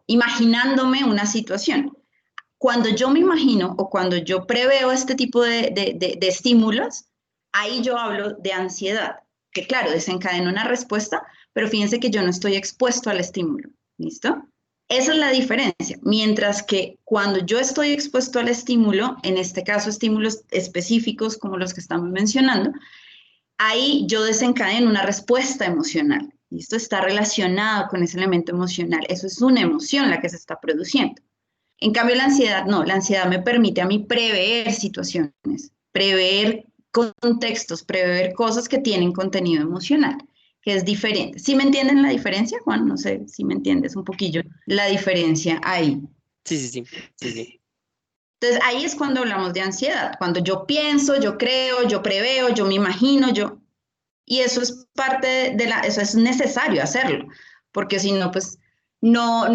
imaginándome una situación. Cuando yo me imagino o cuando yo preveo este tipo de estímulos, ahí yo hablo de ansiedad, que claro, desencadena una respuesta, pero fíjense que yo no estoy expuesto al estímulo. ¿Listo? Esa es la diferencia. Mientras que cuando yo estoy expuesto al estímulo, en este caso estímulos específicos como los que estamos mencionando, ahí yo desencadeno una respuesta emocional. ¿Listo? Está relacionado con ese elemento emocional. Eso es una emoción la que se está produciendo. En cambio, la ansiedad no. La ansiedad me permite a mí prever situaciones, prever contextos, prever cosas que tienen contenido emocional, que es diferente. ¿Sí me entienden la diferencia, Juan? No sé si me entiendes un poquillo la diferencia ahí. Sí, sí, sí, sí, sí. Entonces, ahí es cuando hablamos de ansiedad, cuando yo pienso, yo creo, yo preveo, yo me imagino, yo... Y eso es parte de la... Eso es necesario hacerlo, porque si no, pues no,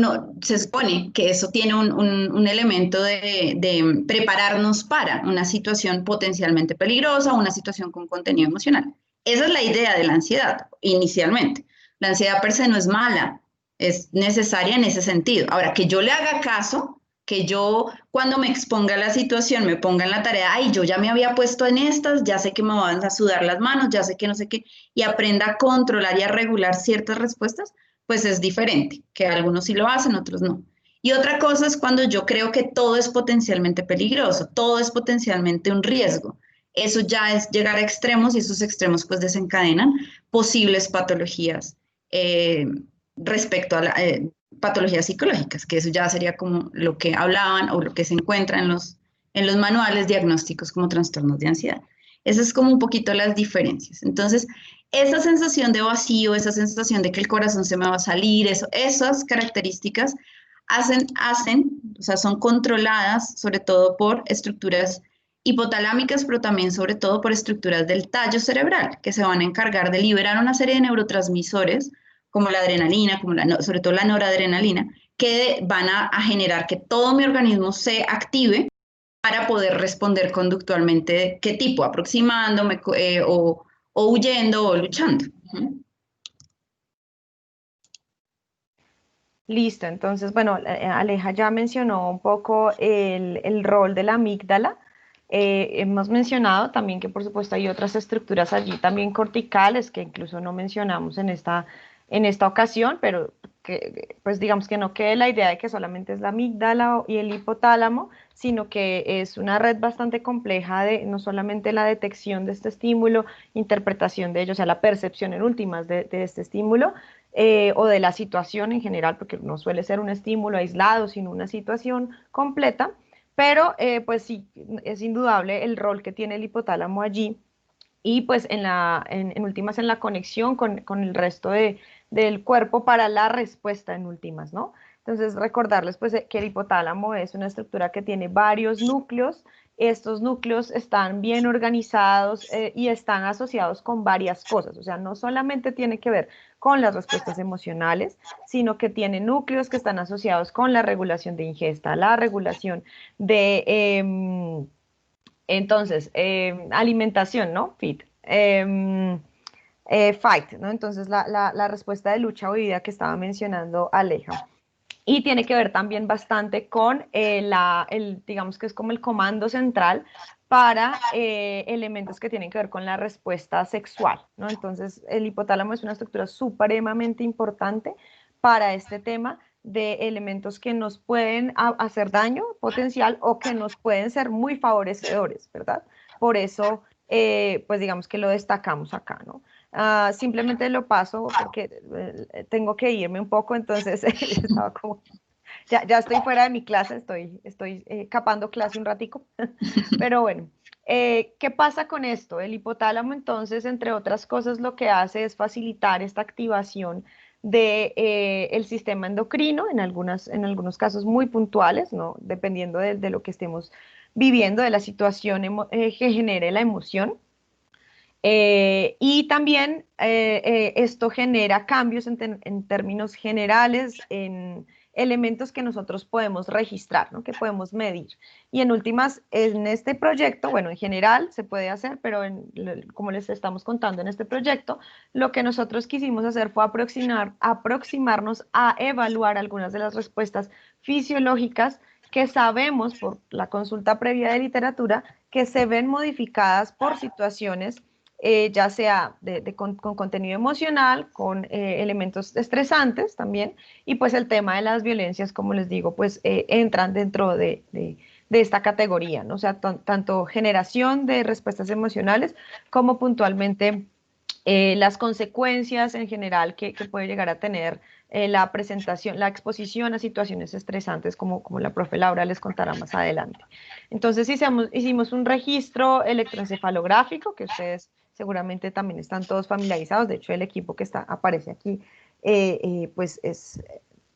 se supone que eso tiene un elemento de prepararnos para una situación potencialmente peligrosa, una situación con contenido emocional. Esa es la idea de la ansiedad, inicialmente. La ansiedad per se no es mala, es necesaria en ese sentido. Ahora, que yo le haga caso, que yo cuando me exponga a la situación me ponga en la tarea, ay, yo ya me había puesto en estas, ya sé que me van a sudar las manos, ya sé que no sé qué, y aprenda a controlar y a regular ciertas respuestas, pues es diferente, que algunos sí lo hacen, otros no. Y otra cosa es cuando yo creo que todo es potencialmente peligroso, todo es potencialmente un riesgo. Eso ya es llegar a extremos y esos extremos pues desencadenan posibles patologías respecto a patologías psicológicas, que eso ya sería como lo que hablaban o lo que se encuentra en los manuales diagnósticos como trastornos de ansiedad. Esas es como un poquito las diferencias. Entonces, esa sensación de vacío, esa sensación de que el corazón se me va a salir, esas características o sea, son controladas sobre todo por estructuras hipotalámicas, pero también sobre todo por estructuras del tallo cerebral, que se van a encargar de liberar una serie de neurotransmisores, como la adrenalina, sobre todo la noradrenalina, que van a generar que todo mi organismo se active para poder responder conductualmente qué tipo, aproximándome o huyendo o luchando. Listo, entonces, bueno, Aleja ya mencionó un poco el rol de la amígdala. Hemos mencionado también que por supuesto hay otras estructuras allí también corticales que incluso no mencionamos en esta ocasión, pero que pues digamos que no quede la idea de que solamente es la amígdala y el hipotálamo, sino que es una red bastante compleja de no solamente la detección de este estímulo, interpretación de ello, o sea, la percepción en últimas de este estímulo, o de la situación en general, porque no suele ser un estímulo aislado, sino una situación completa, pero pues sí, es indudable el rol que tiene el hipotálamo allí y pues en últimas en la conexión con el resto del cuerpo para la respuesta en últimas, ¿no? Entonces recordarles pues que el hipotálamo es una estructura que tiene varios núcleos. Estos núcleos están bien organizados y están asociados con varias cosas, o sea, no solamente tiene que ver con las respuestas emocionales, sino que tiene núcleos que están asociados con la regulación de ingesta, la regulación de... entonces, alimentación, ¿no? Fit. Fight, ¿no? Entonces, la respuesta de lucha o huida que estaba mencionando Aleja. Y tiene que ver también bastante con digamos que es como el comando central para elementos que tienen que ver con la respuesta sexual, ¿no? Entonces, el hipotálamo es una estructura supremamente importante para este tema de elementos que nos pueden hacer daño potencial o que nos pueden ser muy favorecedores, ¿verdad? Por eso, pues digamos que lo destacamos acá, ¿no? Simplemente lo paso porque tengo que irme un poco, entonces estaba como, ya estoy fuera de mi clase, estoy capando clase un ratico, pero bueno, ¿Qué pasa con esto? El hipotálamo, entonces, entre otras cosas, lo que hace es facilitar esta activación de, el sistema endocrino en algunos casos muy puntuales, ¿no? Dependiendo de lo que estemos viviendo, de la situación que genere la emoción. Y también esto genera cambios en términos generales en elementos que nosotros podemos registrar, ¿no? Que podemos medir. Y en últimas, en este proyecto, bueno, en general se puede hacer, pero como les estamos contando en este proyecto, lo que nosotros quisimos hacer fue aproximarnos a evaluar algunas de las respuestas fisiológicas que sabemos por la consulta previa de literatura que se ven modificadas por situaciones ya sea con contenido emocional, con elementos estresantes también, y pues el tema de las violencias, como les digo, pues entran dentro de esta categoría, ¿no? O sea, tanto generación de respuestas emocionales como puntualmente las consecuencias en general que puede llegar a tener la presentación, la exposición a situaciones estresantes, como la profe Laura les contará más adelante. Entonces hicimos un registro electroencefalográfico, que ustedes seguramente también están todos familiarizados, de hecho el equipo que aparece aquí, pues es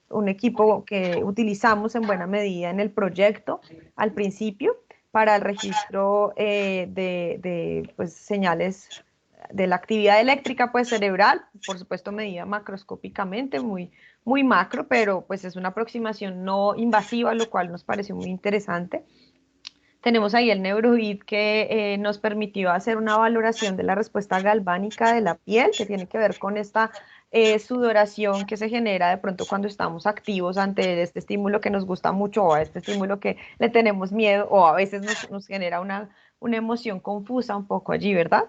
un equipo que utilizamos en buena medida en el proyecto al principio para el registro pues, señales de la actividad eléctrica pues cerebral, por supuesto medida macroscópicamente, muy macro, pero pues es una aproximación no invasiva, lo cual nos pareció muy interesante. Tenemos ahí el NeuroID que nos permitió hacer una valoración de la respuesta galvánica de la piel, que tiene que ver con esta sudoración que se genera de pronto cuando estamos activos ante este estímulo que nos gusta mucho o a este estímulo que le tenemos miedo o a veces nos genera una emoción confusa un poco allí, ¿verdad?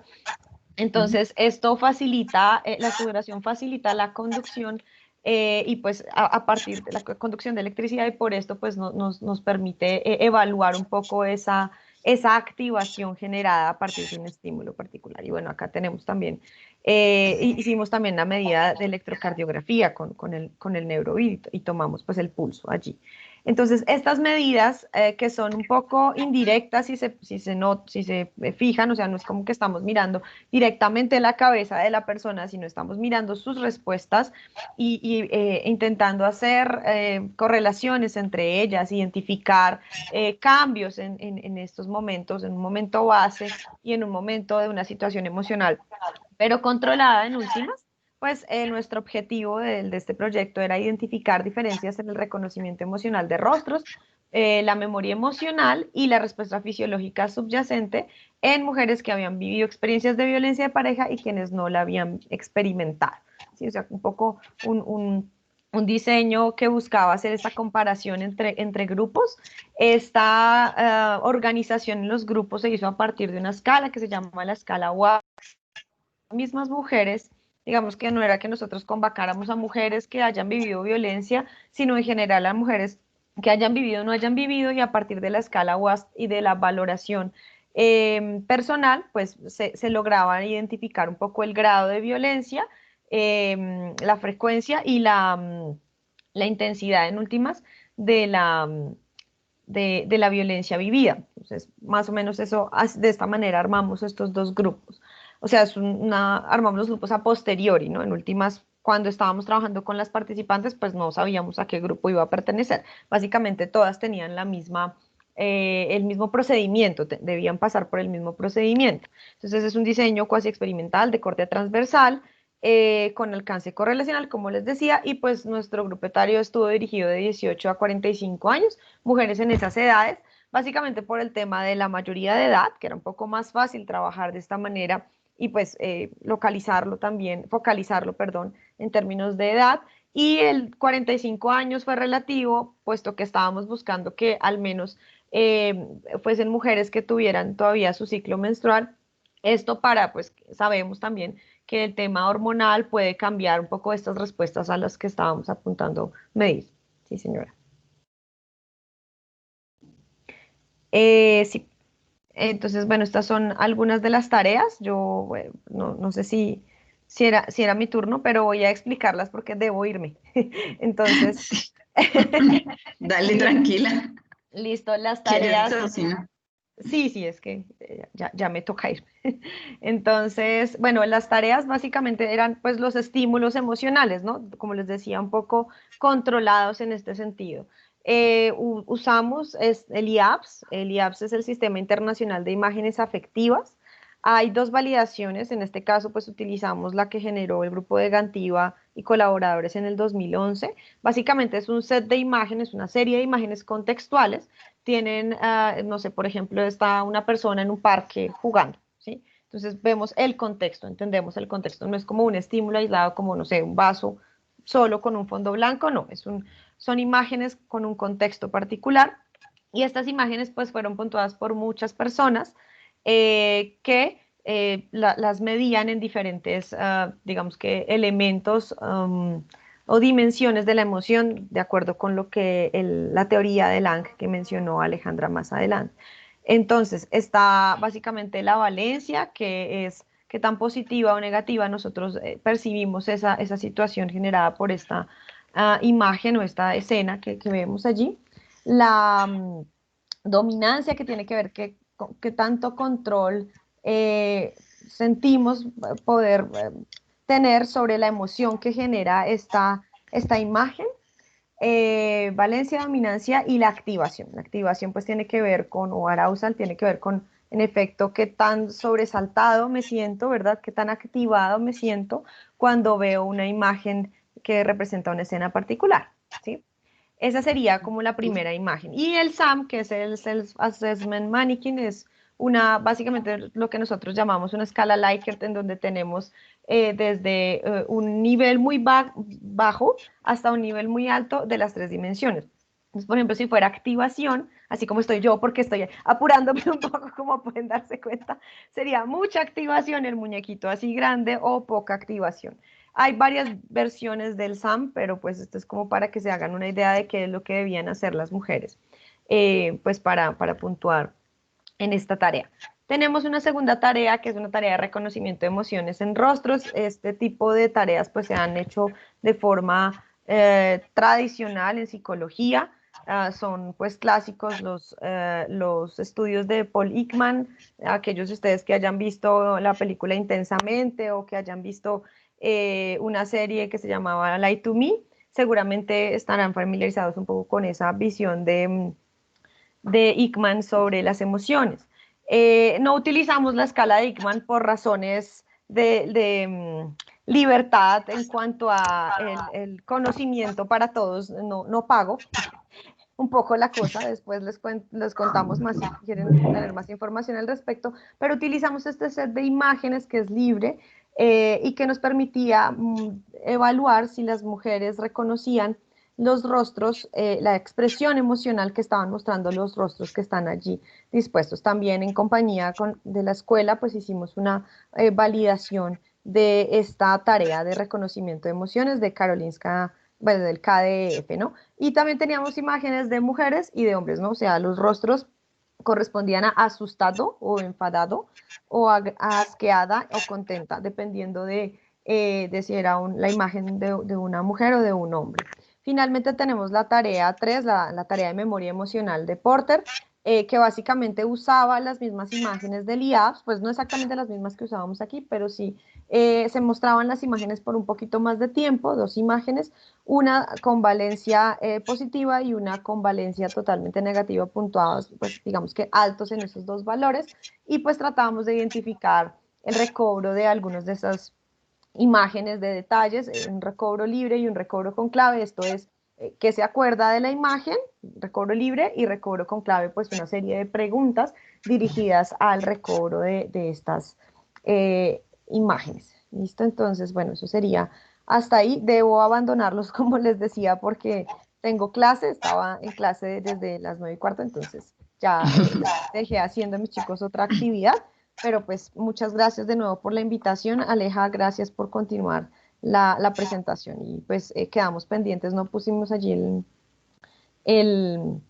Entonces, esto facilita, la sudoración facilita la conducción y pues a partir de la conducción de electricidad y por esto pues nos permite evaluar un poco esa activación generada a partir de un estímulo particular. Y bueno, acá tenemos también, hicimos también la medida de electrocardiografía con el NeuroBeam y tomamos pues el pulso allí. Entonces, estas medidas que son un poco indirectas, si se fijan, o sea, no es como que estamos mirando directamente la cabeza de la persona, sino estamos mirando sus respuestas y intentando hacer correlaciones entre ellas, identificar cambios en estos momentos, en un momento base y en un momento de una situación emocional, pero controlada en últimas. Pues nuestro objetivo de este proyecto era identificar diferencias en el reconocimiento emocional de rostros, la memoria emocional y la respuesta fisiológica subyacente en mujeres que habían vivido experiencias de violencia de pareja y quienes no la habían experimentado. ¿Sí? O sea, un poco un diseño que buscaba hacer esta comparación entre grupos. Esta organización en los grupos se hizo a partir de una escala que se llama la escala WA. Mismas mujeres, digamos que no era que nosotros convocáramos a mujeres que hayan vivido violencia, sino en general a mujeres que hayan vivido o no hayan vivido, y a partir de la escala WASP y de la valoración personal, pues se lograba identificar un poco el grado de violencia, la frecuencia y la intensidad en últimas de la violencia vivida. Entonces, más o menos eso, de esta manera armamos estos dos grupos. O sea, armamos los grupos a posteriori, ¿no? En últimas, cuando estábamos trabajando con las participantes, pues no sabíamos a qué grupo iba a pertenecer. Básicamente todas tenían el mismo procedimiento, debían pasar por el mismo procedimiento. Entonces es un diseño cuasi experimental de corte transversal, con alcance correlacional, como les decía, y pues nuestro grupo etario estuvo dirigido de 18 a 45 años, mujeres en esas edades, básicamente por el tema de la mayoría de edad, que era un poco más fácil trabajar de esta manera y pues focalizarlo, perdón, en términos de edad. Y el 45 años fue relativo, puesto que estábamos buscando que al menos fuesen mujeres que tuvieran todavía su ciclo menstrual. Esto pues sabemos también que el tema hormonal puede cambiar un poco estas respuestas a las que estábamos apuntando medir. Sí, señora. Sí. Entonces, bueno, estas son algunas de las tareas. Yo no sé si era mi turno, pero voy a explicarlas porque debo irme. Entonces, Dale, tranquila. listo, las ¿Quieres tareas. eso? Sí, ¿no? Sí, sí, es que ya me toca ir. Entonces, bueno, las tareas básicamente eran pues los estímulos emocionales, ¿no? Como les decía, un poco controlados en este sentido. Usamos el IAPS. El IAPS es el Sistema Internacional de Imágenes Afectivas. Hay dos validaciones, en este caso pues utilizamos la que generó el grupo de Gantiva y colaboradores en el 2011. Básicamente es un set de imágenes, una serie de imágenes contextuales. Tienen, no sé, por ejemplo, está una persona en un parque jugando, ¿sí? Entonces vemos el contexto, entendemos el contexto. No es como un estímulo aislado, como, no sé, un vaso solo con un fondo blanco, no, son imágenes con un contexto particular. Y estas imágenes pues fueron puntuadas por muchas personas que las medían en diferentes, digamos que, elementos o dimensiones de la emoción, de acuerdo con lo que la teoría de Lang que mencionó Alejandra más adelante. Entonces, está básicamente la valencia, que es qué tan positiva o negativa nosotros percibimos esa situación generada por esta imagen o esta escena que vemos allí. La dominancia, que tiene que ver que tanto control sentimos poder tener sobre la emoción que genera esta imagen. Valencia, dominancia y la activación. La activación pues tiene que ver con, o arousal, tiene que ver con, en efecto, qué tan sobresaltado me siento, ¿verdad? Qué tan activado me siento cuando veo una imagen que representa una escena particular, ¿sí? Esa sería como la primera imagen. Y el SAM, que es el Self Assessment Mannequin, es básicamente lo que nosotros llamamos una escala Likert, en donde tenemos desde un nivel muy bajo hasta un nivel muy alto de las tres dimensiones. Entonces, por ejemplo, si fuera activación, así como estoy yo, porque estoy apurándome un poco, como pueden darse cuenta, sería mucha activación, el muñequito así grande, o poca activación. Hay varias versiones del SAM, pero pues esto es como para que se hagan una idea de qué es lo que debían hacer las mujeres, pues para puntuar en esta tarea. Tenemos una segunda tarea, que es una tarea de reconocimiento de emociones en rostros. Este tipo de tareas pues se han hecho de forma tradicional en psicología. Son pues clásicos los estudios de Paul Ekman. Aquellos de ustedes que hayan visto la película Intensamente o que hayan visto una serie que se llamaba Lie to Me, seguramente estarán familiarizados un poco con esa visión de Ekman sobre las emociones. No utilizamos la escala de Ekman por razones de libertad en cuanto a el conocimiento para todos, no pago un poco la cosa, después les contamos más si quieren tener más información al respecto, pero utilizamos este set de imágenes que es libre y que nos permitía evaluar si las mujeres reconocían los rostros, la expresión emocional que estaban mostrando los rostros que están allí dispuestos. También en compañía de la escuela, pues hicimos una validación de esta tarea de reconocimiento de emociones de Karolinska, bueno, del KDF, ¿no? Y también teníamos imágenes de mujeres y de hombres, ¿no? O sea, los rostros correspondían a asustado o enfadado o asqueada o contenta, dependiendo de si era la imagen de una mujer o de un hombre. Finalmente tenemos la tarea 3, la tarea de memoria emocional de Porter, que básicamente usaba las mismas imágenes del IAPS, pues no exactamente las mismas que usábamos aquí, pero sí se mostraban las imágenes por un poquito más de tiempo, dos imágenes, una con valencia positiva y una con valencia totalmente negativa, puntuados, pues digamos que altos en esos dos valores, y pues tratábamos de identificar el recobro de algunos de esas imágenes de detalles, un recobro libre y un recobro con clave. Esto es que se acuerda de la imagen, recobro libre, y recobro con clave, pues una serie de preguntas dirigidas al recobro de estas imágenes. ¿Listo? Entonces, bueno, eso sería hasta ahí. Debo abandonarlos, como les decía, porque tengo clase, estaba en clase desde las 9:15, entonces ya dejé haciendo a mis chicos otra actividad. Pero pues muchas gracias de nuevo por la invitación. Aleja, gracias por continuar la presentación. Y pues quedamos pendientes, no pusimos allí el,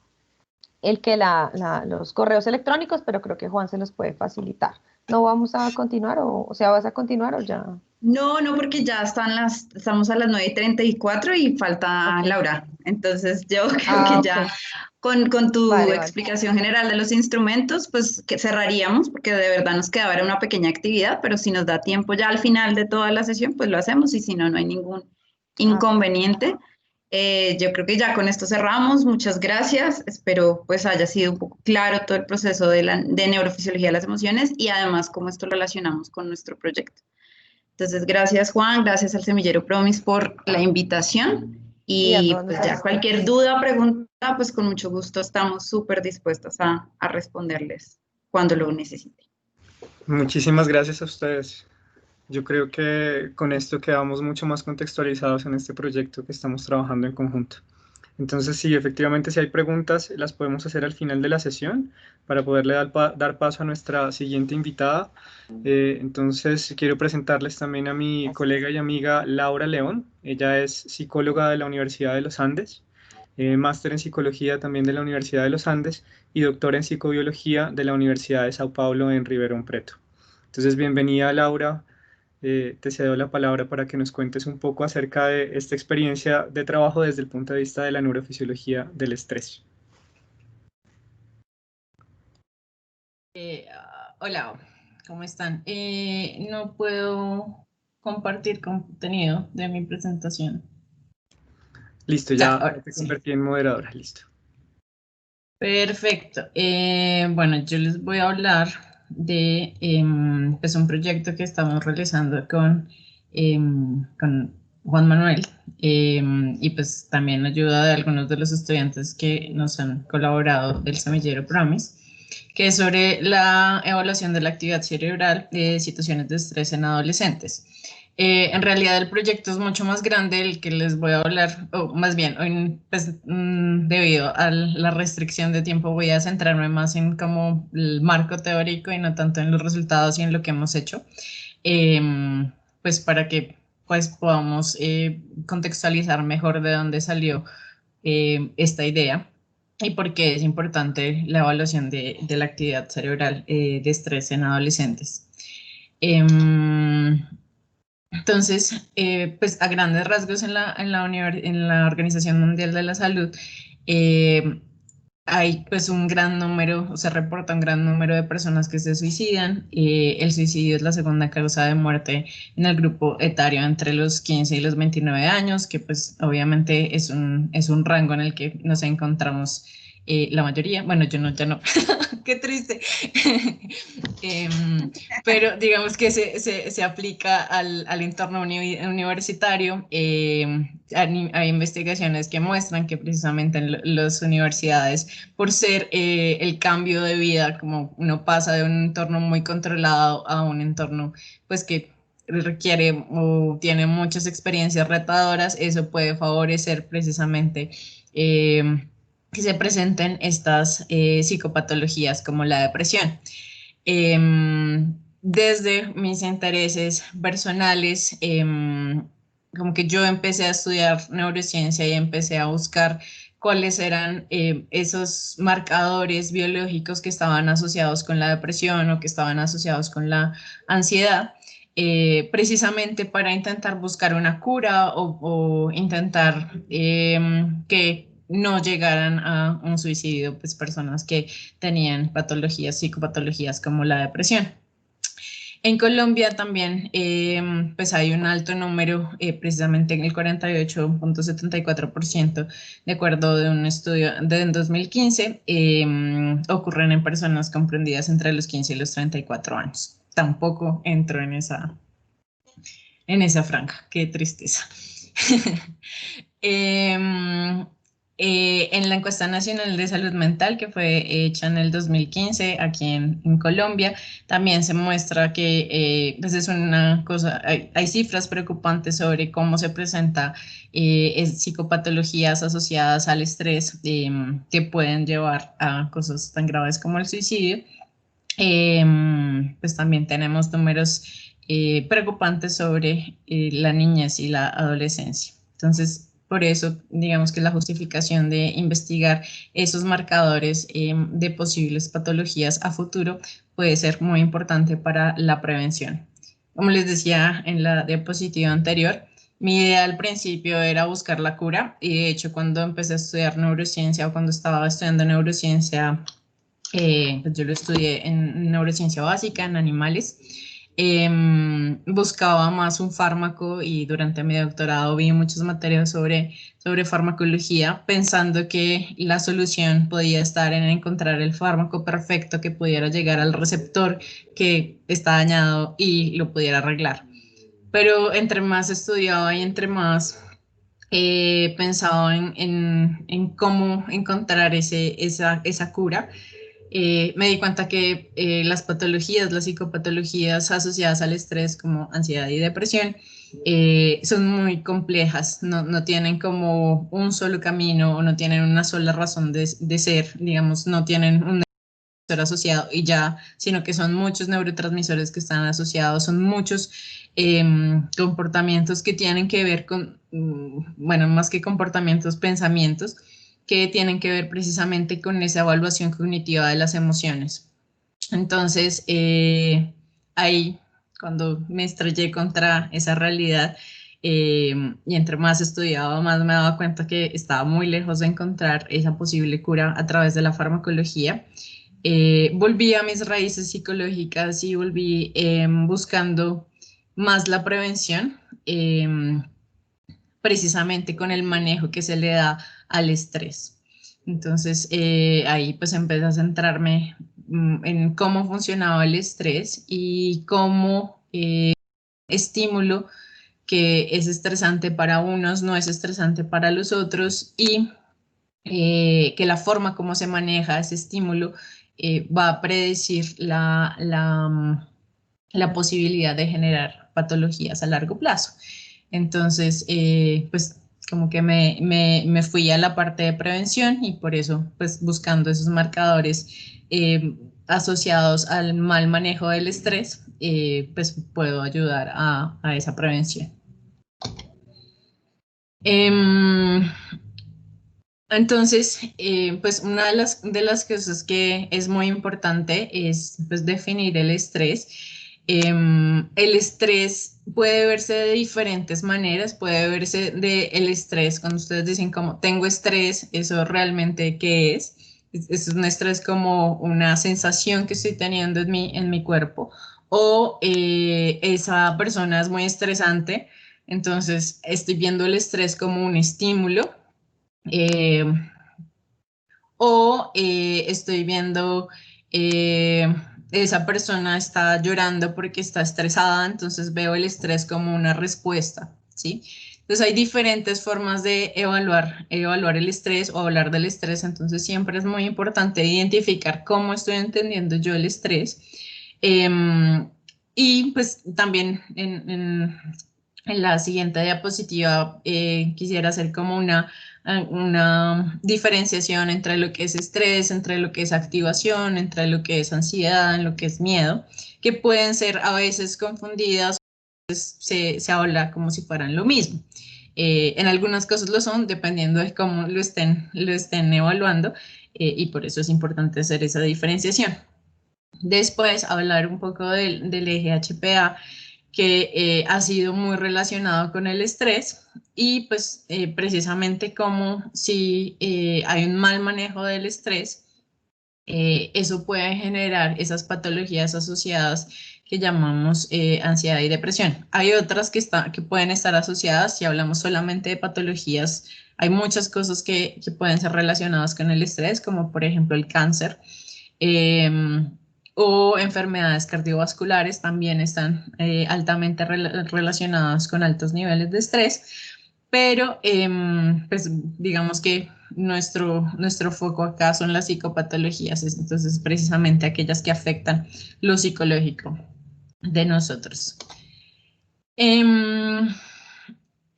los correos electrónicos, pero creo que Juan se los puede facilitar. ¿No vamos a continuar o sea, vas a continuar o ya? No, no, porque ya estamos a las 9:34 y falta Ok. Laura. Entonces yo creo que ya Ok. Con tu Vale, vale. explicación general de los instrumentos, pues que cerraríamos, porque de verdad nos quedaba una pequeña actividad, pero si nos da tiempo ya al final de toda la sesión, pues lo hacemos y si no, no hay ningún Ah, perfecto. inconveniente. Yo creo que ya con esto cerramos. Muchas gracias. Espero pues haya sido un poco claro todo el proceso de neurofisiología de las emociones y además cómo esto lo relacionamos con nuestro proyecto. Entonces, gracias Juan, gracias al Semillero Promis por la invitación Y a y todos pues nuestros ya cualquier estudiantes. duda, pregunta, pues con mucho gusto estamos súper dispuestas a responderles cuando lo necesiten. Muchísimas gracias a ustedes. Yo creo que con esto quedamos mucho más contextualizados en este proyecto que estamos trabajando en conjunto. Entonces, sí, efectivamente, si hay preguntas, las podemos hacer al final de la sesión para poderle dar paso a nuestra siguiente invitada. Entonces, quiero presentarles también a mi colega y amiga Laura León. Ella es psicóloga de la Universidad de los Andes, máster en psicología también de la Universidad de los Andes y doctora en psicobiología de la Universidad de Sao Paulo en Ribeirão Preto. Entonces, bienvenida Laura. Te cedo la palabra para que nos cuentes un poco acerca de esta experiencia de trabajo desde el punto de vista de la neurofisiología del estrés. Hola, ¿cómo están? No puedo compartir contenido de mi presentación. Listo, Ya, ya ahora te sí. convertí en moderadora, listo. Perfecto. Bueno, yo les voy a hablar de pues un proyecto que estamos realizando con Juan Manuel y pues también ayuda de algunos de los estudiantes que nos han colaborado del Semillero Promise, que es sobre la evaluación de la actividad cerebral de situaciones de estrés en adolescentes. En realidad el proyecto es mucho más grande del que les voy a hablar, o más bien, pues, debido a la restricción de tiempo voy a centrarme más en como el marco teórico y no tanto en los resultados y en lo que hemos hecho, pues para que pues, podamos contextualizar mejor de dónde salió esta idea y por qué es importante la evaluación de la actividad cerebral de estrés en adolescentes. Entonces, pues a grandes rasgos en la Organización Mundial de la Salud hay pues un gran número, o se reporta un gran número de personas que se suicidan. El suicidio es la segunda causa de muerte en el grupo etario entre los 15 y los 29 años, que pues obviamente es un rango en el que nos encontramos la mayoría. Bueno, yo no, ya no. Qué triste. Pero digamos que se aplica al entorno universitario. Hay investigaciones que muestran que precisamente en las universidades, por ser el cambio de vida, como uno pasa de un entorno muy controlado a un entorno pues que requiere o tiene muchas experiencias retadoras, eso puede favorecer precisamente que se presenten estas psicopatologías como la depresión. Desde mis intereses personales, como que yo empecé a estudiar neurociencia y empecé a buscar cuáles eran esos marcadores biológicos que estaban asociados con la depresión o que estaban asociados con la ansiedad, precisamente para intentar buscar una cura o intentar que no llegaran a un suicidio, pues personas que tenían patologías, psicopatologías como la depresión. En Colombia también pues hay un alto número, precisamente en el 48.74%, de acuerdo de un estudio de 2015, ocurren en personas comprendidas entre los 15 y los 34 años. Tampoco entro en esa franja, qué tristeza. En la encuesta nacional de salud mental que fue hecha en el 2015 aquí en Colombia, también se muestra que pues es una cosa, hay cifras preocupantes sobre cómo se presenta psicopatologías asociadas al estrés que pueden llevar a cosas tan graves como el suicidio. Pues también tenemos números preocupantes sobre la niñez y la adolescencia. Entonces, por eso, digamos que la justificación de investigar esos marcadores de posibles patologías a futuro puede ser muy importante para la prevención. Como les decía en la diapositiva anterior, Mi idea al principio era buscar la cura y de hecho cuando empecé a estudiar neurociencia o cuando estaba estudiando neurociencia, pues yo lo estudié en neurociencia básica, en animales. Buscaba más un fármaco y durante mi doctorado vi muchas materias sobre farmacología, pensando que la solución podía estar en encontrar el fármaco perfecto que pudiera llegar al receptor que está dañado y lo pudiera arreglar. Pero entre más estudiaba y entre más pensaba en cómo encontrar esa cura, me di cuenta que las patologías, las psicopatologías asociadas al estrés como ansiedad y depresión son muy complejas, no tienen como un solo camino o no tienen una sola razón de ser, digamos, no tienen un neurotransmisor asociado y ya, sino que son muchos neurotransmisores que están asociados, son muchos comportamientos que tienen que ver con, bueno, más que comportamientos, pensamientos que tienen que ver precisamente con esa evaluación cognitiva de las emociones. Entonces, ahí, cuando me estrellé contra esa realidad, y entre más estudiaba, más me daba cuenta que estaba muy lejos de encontrar esa posible cura a través de la farmacología. Volví a mis raíces psicológicas y volví buscando más la prevención, precisamente con el manejo que se le da al estrés. Entonces, ahí pues empecé a centrarme en cómo funcionaba el estrés y cómo estímulo que es estresante para unos no es estresante para los otros y que la forma como se maneja ese estímulo va a predecir la posibilidad de generar patologías a largo plazo. Entonces, pues como que me fui a la parte de prevención y por eso, pues buscando esos marcadores asociados al mal manejo del estrés, pues puedo ayudar a esa prevención. Entonces, pues una de las cosas que es muy importante es pues, definir el estrés. El estrés puede verse de diferentes maneras, puede verse el estrés, cuando ustedes dicen como tengo estrés, ¿eso realmente qué es? Es un estrés como una sensación que estoy teniendo en mi cuerpo, o esa persona es muy estresante, entonces estoy viendo el estrés como un estímulo. Eh, estoy viendo esa persona está llorando porque está estresada, entonces veo el estrés como una respuesta, ¿sí? Entonces hay diferentes formas de evaluar el estrés o hablar del estrés, entonces siempre es muy importante identificar cómo estoy entendiendo yo el estrés. Y pues también en la siguiente diapositiva quisiera hacer como una diferenciación entre lo que es estrés, entre lo que es activación, entre lo que es ansiedad, en lo que es miedo, que pueden ser a veces confundidas, se habla como si fueran lo mismo. En algunas cosas lo son, dependiendo de cómo lo estén evaluando, y por eso es importante hacer esa diferenciación. Después, hablar un poco del eje HPA, que ha sido muy relacionado con el estrés y pues precisamente como si hay un mal manejo del estrés, eso puede generar esas patologías asociadas que llamamos ansiedad y depresión. Hay otras que pueden estar asociadas, si hablamos solamente de patologías, hay muchas cosas que pueden ser relacionadas con el estrés, como por ejemplo el cáncer. O enfermedades cardiovasculares también están altamente relacionadas con altos niveles de estrés, pero pues digamos que nuestro foco acá son las psicopatologías, entonces precisamente aquellas que afectan lo psicológico de nosotros.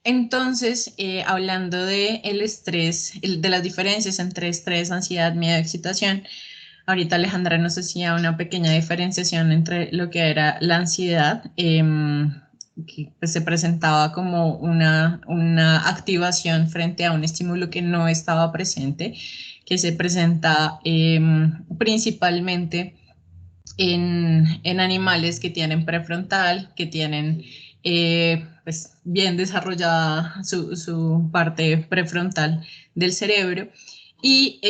Entonces, hablando del estrés, de las diferencias entre estrés, ansiedad, miedo, excitación, ahorita Alejandra nos hacía una pequeña diferenciación entre lo que era la ansiedad, que pues, se presentaba como una activación frente a un estímulo que no estaba presente, que se presenta principalmente en animales que tienen prefrontal, que tienen pues bien desarrollada su parte prefrontal del cerebro y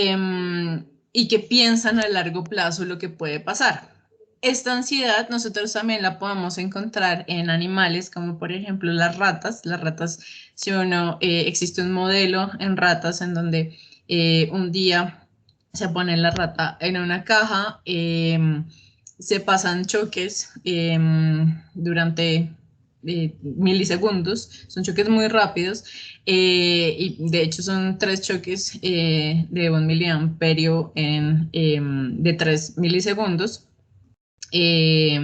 que piensan a largo plazo lo que puede pasar. Esta ansiedad nosotros también la podemos encontrar en animales como por ejemplo las ratas. Las ratas, si uno, existe un modelo en ratas en donde un día se pone la rata en una caja, se pasan choques durante milisegundos, son choques muy rápidos, y de hecho son 3 choques de 1 miliamperio de 3 milisegundos. Y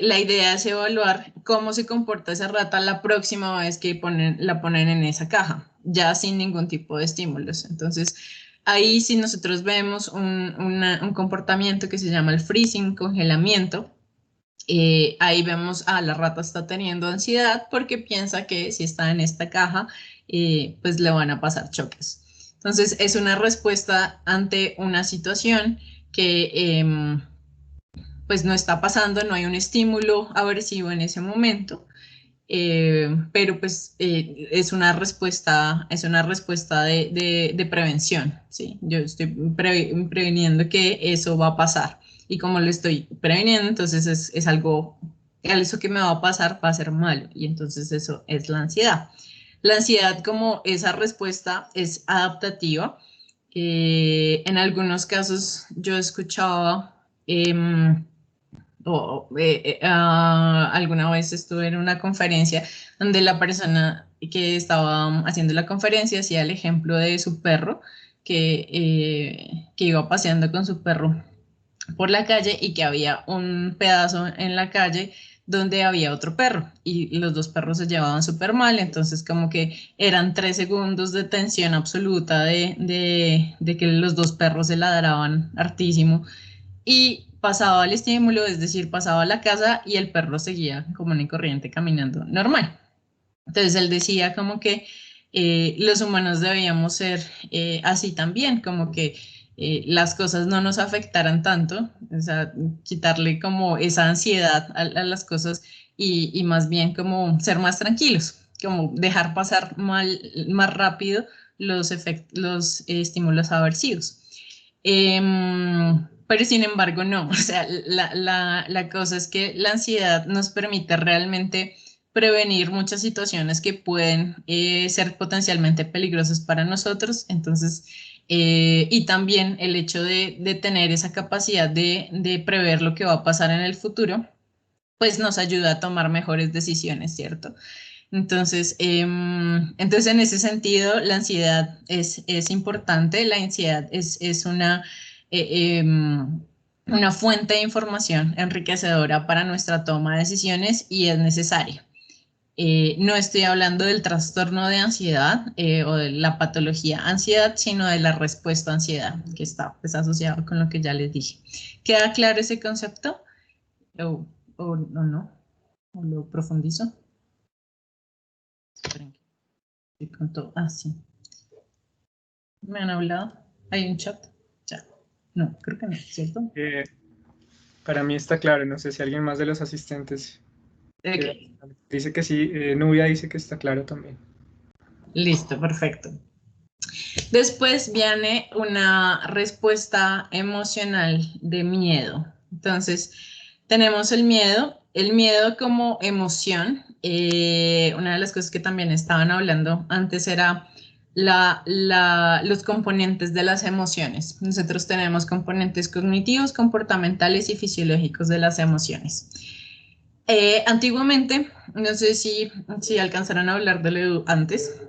la idea es evaluar cómo se comporta esa rata la próxima vez que la ponen en esa caja, ya sin ningún tipo de estímulos. Entonces, ahí si nosotros vemos un comportamiento que se llama el freezing, congelamiento, ahí vemos, la rata está teniendo ansiedad porque piensa que si está en esta caja, pues le van a pasar choques. Entonces, es una respuesta ante una situación que pues no está pasando, no hay un estímulo aversivo en ese momento, pero pues es una respuesta de prevención, ¿sí? Yo estoy previniendo que eso va a pasar y como lo estoy previniendo, entonces es algo, eso que me va a pasar va a ser malo y entonces eso es la ansiedad. La ansiedad como esa respuesta es adaptativa. En algunos casos yo escuchaba alguna vez estuve en una conferencia donde la persona que estaba haciendo la conferencia hacía el ejemplo de su perro que iba paseando con su perro por la calle y que había un pedazo en la calle donde había otro perro y los dos perros se llevaban súper mal, entonces como que eran 3 segundos de tensión absoluta de que los dos perros se ladraban hartísimo y pasaba el estímulo, es decir, pasaba la casa y el perro seguía común y corriente caminando normal. Entonces él decía como que los humanos debíamos ser así también, como que las cosas no nos afectaran tanto, o sea, quitarle como esa ansiedad a las cosas y más bien como ser más tranquilos, como dejar pasar más rápido los estímulos aversivos. Pero sin embargo, no, o sea, la cosa es que la ansiedad nos permite realmente prevenir muchas situaciones que pueden ser potencialmente peligrosas para nosotros. Entonces, y también el hecho de tener esa capacidad de prever lo que va a pasar en el futuro, pues nos ayuda a tomar mejores decisiones, ¿cierto? Entonces, entonces en ese sentido, la ansiedad es importante, la ansiedad es una fuente de información enriquecedora para nuestra toma de decisiones y es necesaria. No estoy hablando del trastorno de ansiedad o de la patología ansiedad, sino de la respuesta a ansiedad, que está pues, asociado con lo que ya les dije. ¿Queda claro ese concepto? ¿O no? ¿O lo profundizo? Esperen, con todo. Sí. ¿Me han hablado? ¿Hay un chat? Ya. No, creo que no, ¿cierto? Para mí está claro, no sé si alguien más de los asistentes Okay. Dice que sí, Nubia dice que está claro también. Listo, perfecto. Después viene una respuesta emocional de miedo. Entonces, tenemos el miedo como emoción. Una de las cosas que también estaban hablando antes era los componentes de las emociones. Nosotros tenemos componentes cognitivos, comportamentales y fisiológicos de las emociones. Antiguamente, no sé si alcanzaron a hablar de Ledoux antes,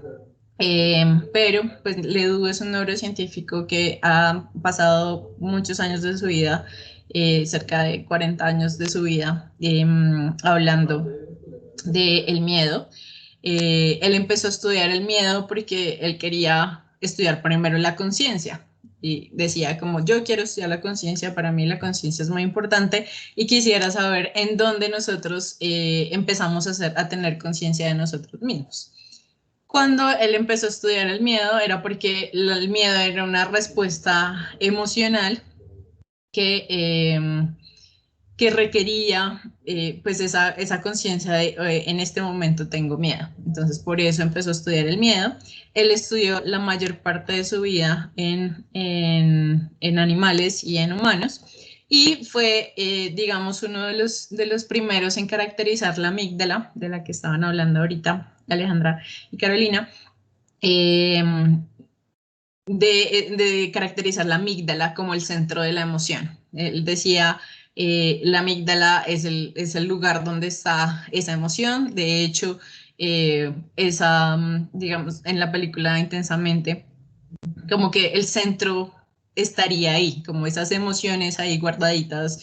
pero pues Ledoux es un neurocientífico que ha pasado muchos años de su vida, cerca de 40 años de su vida, hablando del miedo. Él empezó a estudiar el miedo porque él quería estudiar primero la conciencia y decía como yo quiero estudiar la conciencia, para mí la conciencia es muy importante y quisiera saber en dónde nosotros empezamos a tener conciencia de nosotros mismos. Cuando él empezó a estudiar el miedo era porque el miedo era una respuesta emocional que que requería pues esa conciencia de en este momento tengo miedo. Entonces por eso empezó a estudiar el miedo. Él estudió la mayor parte de su vida en animales y en humanos y fue, digamos, uno de los primeros en caracterizar la amígdala, de la que estaban hablando ahorita Alejandra y Carolina, de caracterizar la amígdala como el centro de la emoción. Él decía, la amígdala es el lugar donde está esa emoción. De hecho, digamos, en la película Intensamente, como que el centro estaría ahí, como esas emociones ahí guardaditas,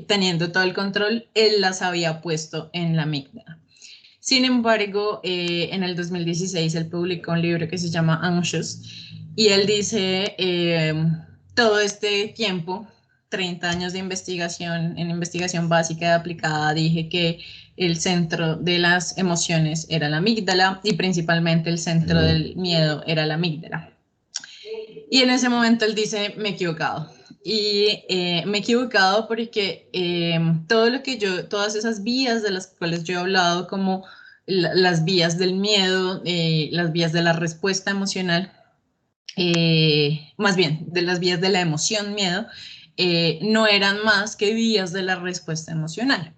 teniendo todo el control, él las había puesto en la amígdala. Sin embargo, en el 2016 él publicó un libro que se llama Anxious y él dice, todo este tiempo, 30 años de investigación, en investigación básica y aplicada, dije que el centro de las emociones era la amígdala y principalmente el centro del miedo era la amígdala. Y en ese momento él dice, me he equivocado. Y me he equivocado porque todo lo que todas esas vías de las cuales yo he hablado, como las vías del miedo, las vías de la respuesta emocional, más bien de las vías de la emoción miedo, no eran más que vías de la respuesta emocional.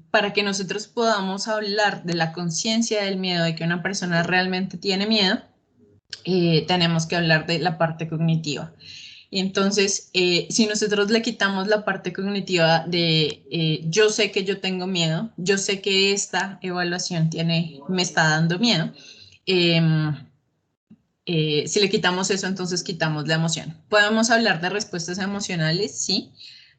Para que nosotros podamos hablar de la conciencia del miedo, de que una persona realmente tiene miedo, tenemos que hablar de la parte cognitiva. Y entonces, si nosotros le quitamos la parte cognitiva de yo sé que yo tengo miedo, yo sé que esta evaluación me está dando miedo, si le quitamos eso, entonces quitamos la emoción. Podemos hablar de respuestas emocionales, sí,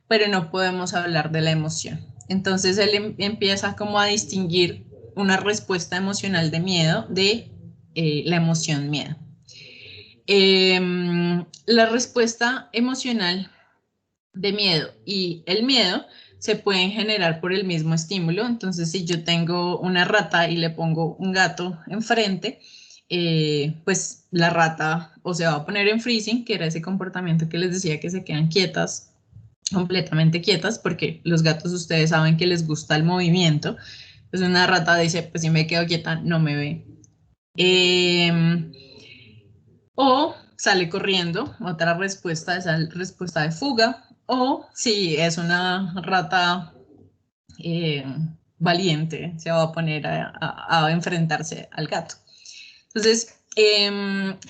pero no podemos hablar de la emoción. Entonces él empieza como a distinguir una respuesta emocional de miedo de la emoción miedo. La respuesta emocional de miedo y el miedo se pueden generar por el mismo estímulo. Entonces, si yo tengo una rata y le pongo un gato enfrente, pues la rata o se va a poner en freezing, que era ese comportamiento que les decía que se quedan quietas, completamente quietas, porque los gatos ustedes saben que les gusta el movimiento. Pues una rata dice, pues si me quedo quieta no me ve. O sale corriendo, otra respuesta es la respuesta de fuga, o si es una rata valiente, se va a poner a enfrentarse al gato. Entonces,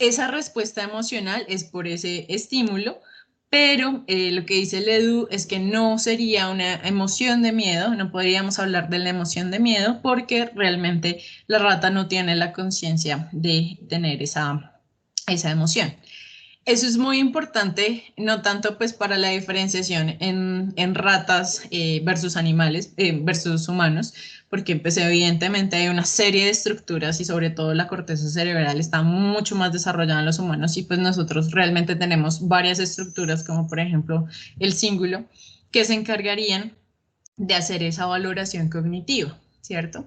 esa respuesta emocional es por ese estímulo, pero lo que dice Ledoux es que no sería una emoción de miedo, no podríamos hablar de la emoción de miedo porque realmente la rata no tiene la conciencia de tener esa emoción. Eso es muy importante, no tanto pues para la diferenciación en ratas versus animales, versus humanos, porque pues evidentemente hay una serie de estructuras y sobre todo la corteza cerebral está mucho más desarrollada en los humanos y pues nosotros realmente tenemos varias estructuras como por ejemplo el cíngulo que se encargarían de hacer esa valoración cognitiva, ¿cierto?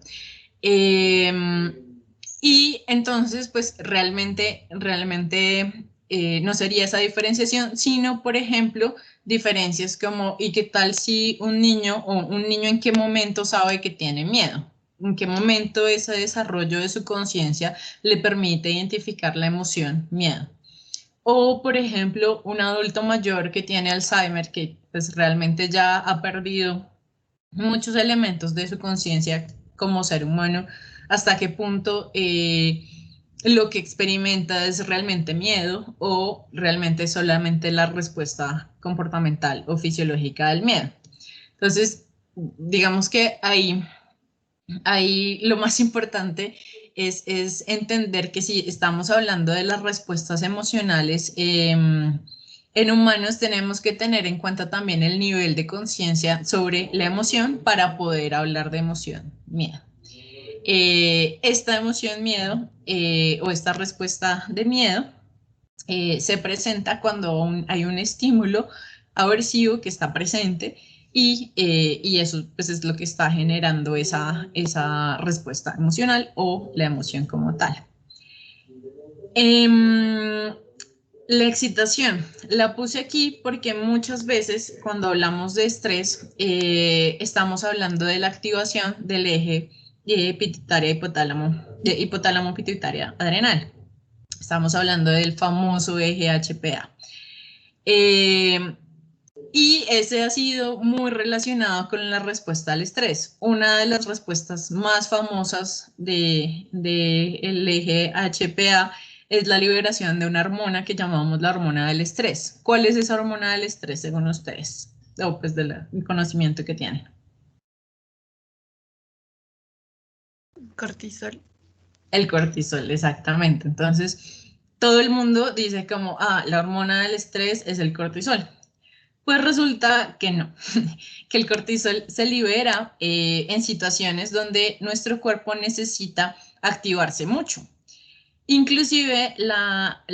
Y entonces, pues realmente no sería esa diferenciación, sino, por ejemplo, diferencias como, ¿y qué tal si un niño en qué momento sabe que tiene miedo? ¿En qué momento ese desarrollo de su conciencia le permite identificar la emoción miedo? O, por ejemplo, un adulto mayor que tiene Alzheimer, que pues realmente ya ha perdido muchos elementos de su conciencia como ser humano, hasta qué punto lo que experimenta es realmente miedo o realmente solamente la respuesta comportamental o fisiológica del miedo. Entonces, digamos que ahí lo más importante es entender que si estamos hablando de las respuestas emocionales, en humanos tenemos que tener en cuenta también el nivel de conciencia sobre la emoción para poder hablar de emoción miedo. Esta emoción miedo o esta respuesta de miedo se presenta cuando hay un estímulo aversivo que está presente y eso pues, es lo que está generando esa respuesta emocional o la emoción como tal. La excitación, la puse aquí porque muchas veces cuando hablamos de estrés estamos hablando de la activación del eje pituitaria hipotálamo pituitaria adrenal. Estamos hablando del famoso eje HPA. Y ese ha sido muy relacionado con la respuesta al estrés. Una de las respuestas más famosas del eje HPA es la liberación de una hormona que llamamos la hormona del estrés. ¿Cuál es esa hormona del estrés según ustedes? O pues del conocimiento que tienen. Cortisol. El cortisol, exactamente. Entonces, todo el mundo dice como, la hormona del estrés es el cortisol. Pues resulta que no, que el cortisol se libera en situaciones donde nuestro cuerpo necesita activarse mucho. Inclusive la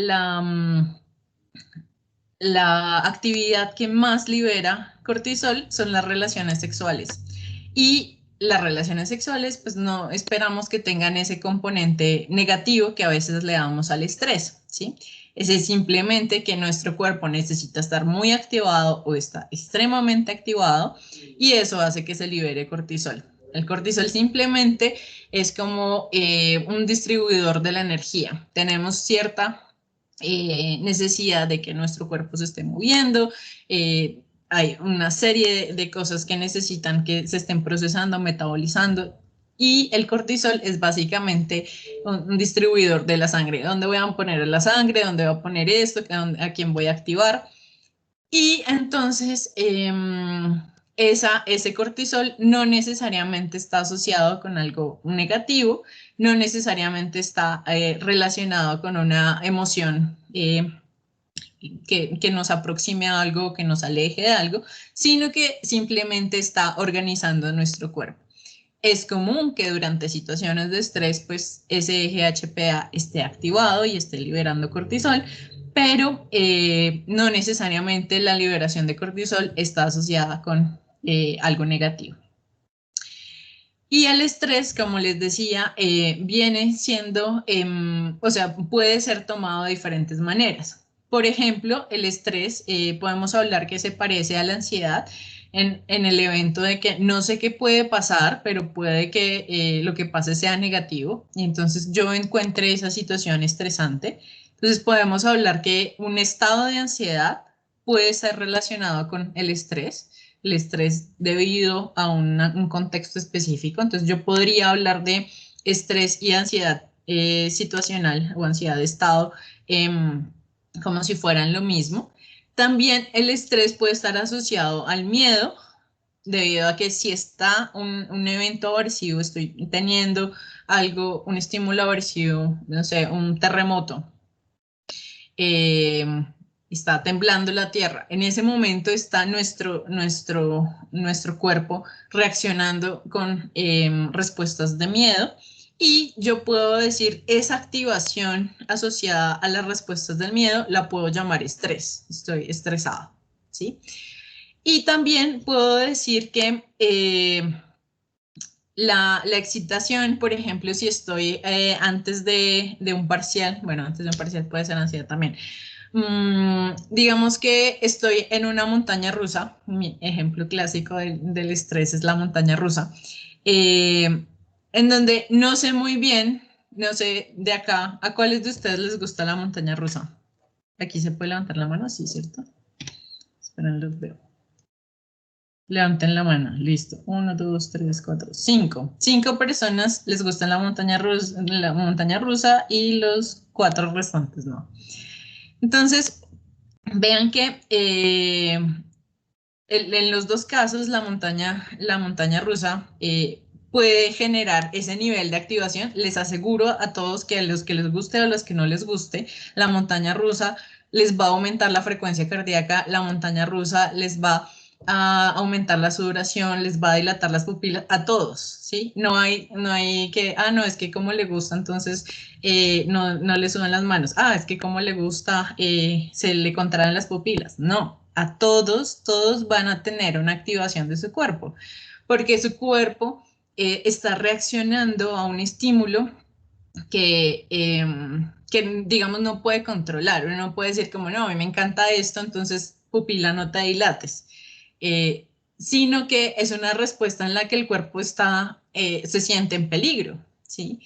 actividad que más libera cortisol son las relaciones sexuales. Y las relaciones sexuales, pues no esperamos que tengan ese componente negativo que a veces le damos al estrés, ¿sí? Ese es simplemente que nuestro cuerpo necesita estar muy activado o está extremadamente activado y eso hace que se libere cortisol. El cortisol simplemente es como un distribuidor de la energía. Tenemos cierta necesidad de que nuestro cuerpo se esté moviendo, hay una serie de cosas que necesitan que se estén procesando, metabolizando, y el cortisol es básicamente un distribuidor de la sangre. ¿Dónde voy a poner la sangre? ¿Dónde voy a poner esto? ¿A quién voy a activar? Y entonces ese cortisol no necesariamente está asociado con algo negativo, no necesariamente está relacionado con una emoción que nos aproxime a algo, que nos aleje de algo, sino que simplemente está organizando nuestro cuerpo. Es común que durante situaciones de estrés, pues ese eje HPA esté activado y esté liberando cortisol, pero no necesariamente la liberación de cortisol está asociada con algo negativo. Y el estrés, como les decía, viene siendo, o sea, puede ser tomado de diferentes maneras. Por ejemplo, el estrés, podemos hablar que se parece a la ansiedad en el evento de que no sé qué puede pasar, pero puede que lo que pase sea negativo y entonces yo encuentre esa situación estresante. Entonces podemos hablar que un estado de ansiedad puede ser relacionado con el estrés debido a un contexto específico. Entonces yo podría hablar de estrés y ansiedad situacional o ansiedad de estado como si fueran lo mismo. También el estrés puede estar asociado al miedo, debido a que si está un evento aversivo, estoy teniendo algo, un estímulo aversivo, no sé, un terremoto, está temblando la tierra. En ese momento está nuestro cuerpo reaccionando con respuestas de miedo y yo puedo decir esa activación asociada a las respuestas del miedo la puedo llamar estrés. Estoy estresado, ¿sí? Y también puedo decir que la excitación, por ejemplo, si estoy antes de un parcial, bueno, antes de un parcial puede ser ansiedad también. Digamos que estoy en una montaña rusa, mi ejemplo clásico del estrés es la montaña rusa, en donde no sé muy bien, no sé de acá, ¿a cuáles de ustedes les gusta la montaña rusa? Aquí se puede levantar la mano, sí, ¿cierto? Esperen, los veo. Levanten la mano, listo. 1, 2, 3, 4, 5. 5 personas les gusta la montaña rusa y los 4 restantes no. Entonces, vean que en los dos casos la montaña rusa puede generar ese nivel de activación. Les aseguro a todos que a los que les guste o a los que no les guste, la montaña rusa les va a aumentar la frecuencia cardíaca, la montaña rusa les va a aumentar la sudoración, les va a dilatar las pupilas, a todos, ¿sí? No hay que, no, es que como le gusta, entonces no le sudan las manos, es que como le gusta, se le contraen las pupilas, no, a todos van a tener una activación de su cuerpo, porque su cuerpo está reaccionando a un estímulo que digamos, no puede controlar. Uno no puede decir como, no, a mí me encanta esto, entonces pupila, no te dilates. Sino que es una respuesta en la que el cuerpo se siente en peligro, ¿sí?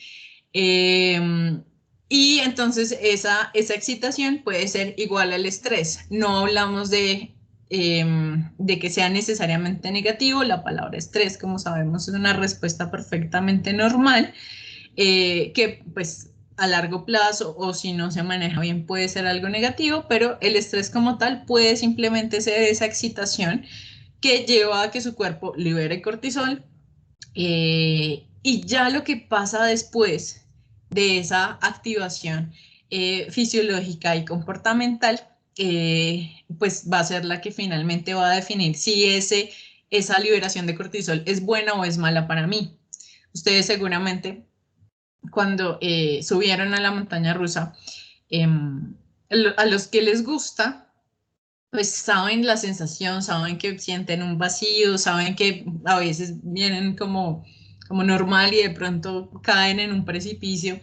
Y entonces esa excitación puede ser igual al estrés. No hablamos de que sea necesariamente negativo. La palabra estrés, como sabemos, es una respuesta perfectamente normal, que pues a largo plazo o si no se maneja bien puede ser algo negativo, pero el estrés como tal puede simplemente ser esa excitación que lleva a que su cuerpo libere cortisol, y ya lo que pasa después de esa activación fisiológica y comportamental, pues va a ser la que finalmente va a definir si esa liberación de cortisol es buena o es mala para mí. Ustedes seguramente cuando subieron a la montaña rusa, a los que les gusta, pues saben la sensación, saben que sienten un vacío, saben que a veces vienen como normal y de pronto caen en un precipicio.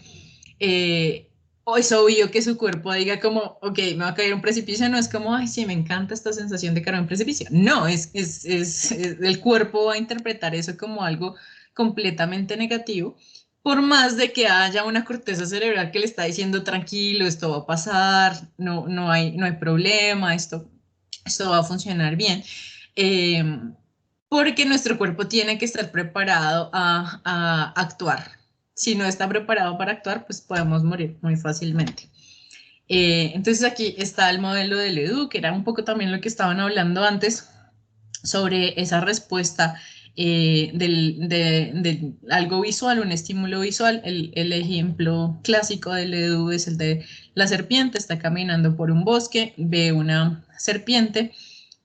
O es obvio que su cuerpo diga como, ok, me va a caer en un precipicio, no es como, ay, sí, me encanta esta sensación de caer en un precipicio. No, el cuerpo va a interpretar eso como algo completamente negativo, por más de que haya una corteza cerebral que le está diciendo, tranquilo, esto va a pasar, no hay problema, esto va a funcionar bien. Porque nuestro cuerpo tiene que estar preparado a actuar. Si no está preparado para actuar, pues podemos morir muy fácilmente. Entonces aquí está el modelo de Ledoux, que era un poco también lo que estaban hablando antes, sobre esa respuesta de algo visual, un estímulo visual. El ejemplo clásico de Ledoux es el de la serpiente. Está caminando por un bosque, ve una serpiente,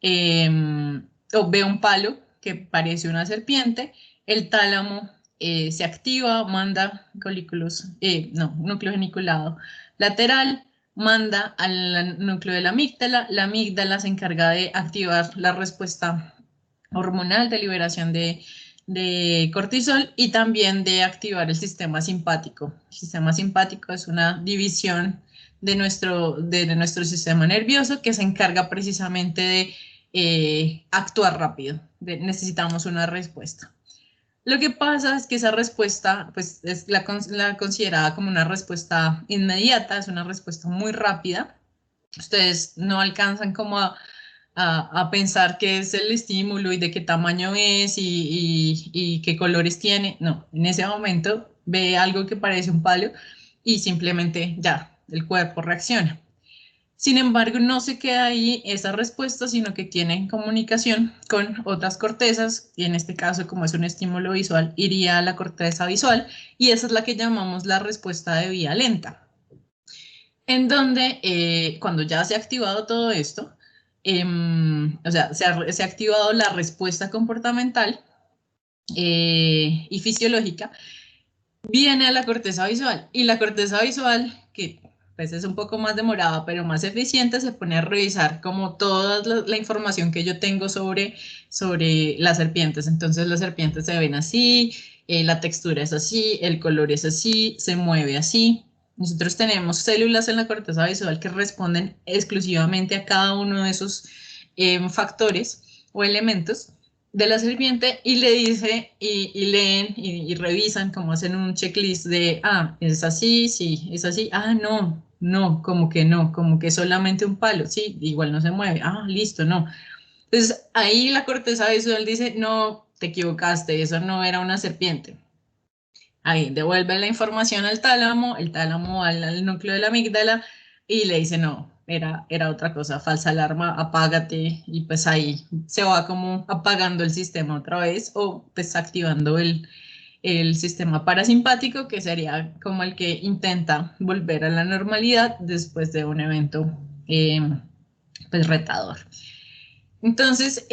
o ve un palo que parece una serpiente, el tálamo se activa, manda núcleo geniculado lateral, manda al núcleo de la amígdala se encarga de activar la respuesta hormonal de liberación de cortisol y también de activar el sistema simpático. El sistema simpático es una división de nuestro sistema nervioso que se encarga precisamente de actuar rápido. Necesitamos una respuesta. Lo que pasa es que esa respuesta pues, es la considerada como una respuesta inmediata, es una respuesta muy rápida. Ustedes no alcanzan como a pensar qué es el estímulo y de qué tamaño es y qué colores tiene. No, en ese momento ve algo que parece un palo y simplemente ya, el cuerpo reacciona. Sin embargo, no se queda ahí esa respuesta, sino que tiene comunicación con otras cortezas, y en este caso, como es un estímulo visual, iría a la corteza visual, y esa es la que llamamos la respuesta de vía lenta. En donde, cuando ya se ha activado todo esto, o sea, se ha activado la respuesta comportamental y fisiológica, viene a la corteza visual, y la corteza visual, que pues es un poco más demorada, pero más eficiente, se pone a revisar como toda la información que yo tengo sobre las serpientes. Entonces las serpientes se ven así, la textura es así, el color es así, se mueve así. Nosotros tenemos células en la corteza visual que responden exclusivamente a cada uno de esos factores o elementos de la serpiente, y le dice y leen y revisan, como hacen un checklist de, es así, sí, es así, no, como que es solamente un palo, sí, igual no se mueve, listo, no. Entonces ahí la corteza visual dice, no, te equivocaste, eso no era una serpiente. Ahí devuelve la información al tálamo, el tálamo al núcleo de la amígdala y le dice, no, era otra cosa, falsa alarma, apágate, y pues ahí se va como apagando el sistema otra vez, o pues activando el sistema parasimpático, que sería como el que intenta volver a la normalidad después de un evento pues retador. Entonces,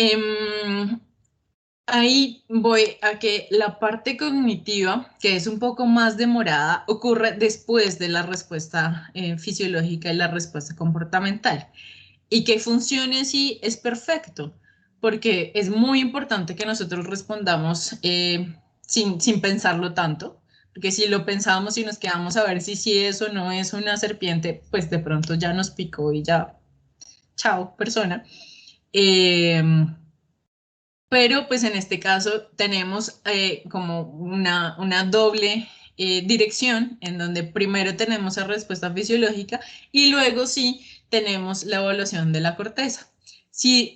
ahí voy a que la parte cognitiva, que es un poco más demorada, ocurre después de la respuesta fisiológica y la respuesta comportamental. Y que funcione así es perfecto, porque es muy importante que nosotros respondamos sin pensarlo tanto, porque si lo pensamos y nos quedamos a ver si eso no es una serpiente, pues de pronto ya nos picó y ya, chao, persona. Pero pues en este caso tenemos como una doble dirección en donde primero tenemos la respuesta fisiológica y luego sí tenemos la evaluación de la corteza. Si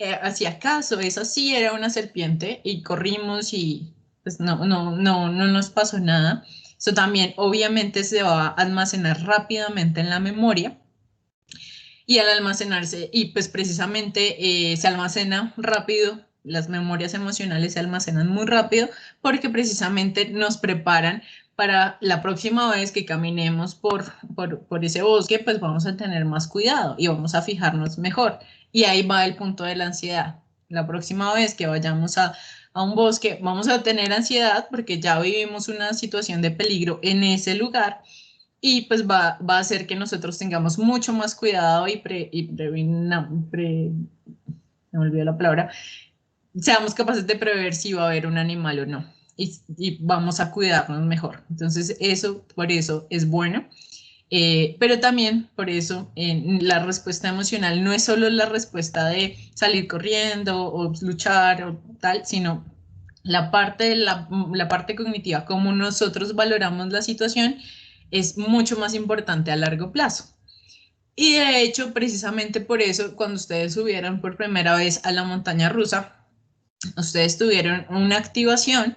acaso esa sí era una serpiente y corrimos y pues no nos pasó nada, eso también obviamente se va a almacenar rápidamente en la memoria. Y al almacenarse, y pues precisamente se almacena rápido, las memorias emocionales se almacenan muy rápido porque precisamente nos preparan para la próxima vez que caminemos por ese bosque, pues vamos a tener más cuidado y vamos a fijarnos mejor. Y ahí va el punto de la ansiedad. La próxima vez que vayamos a un bosque, vamos a tener ansiedad porque ya vivimos una situación de peligro en ese lugar y pues va a hacer que nosotros tengamos mucho más cuidado y me olvidó la palabra, seamos capaces de prever si va a haber un animal o no y vamos a cuidarnos mejor. Entonces por eso es bueno. Pero también por eso la respuesta emocional no es solo la respuesta de salir corriendo o luchar o tal, sino la parte cognitiva, cómo nosotros valoramos la situación, es mucho más importante a largo plazo. Y de hecho, precisamente por eso, cuando ustedes subieron por primera vez a la montaña rusa, ustedes tuvieron una activación.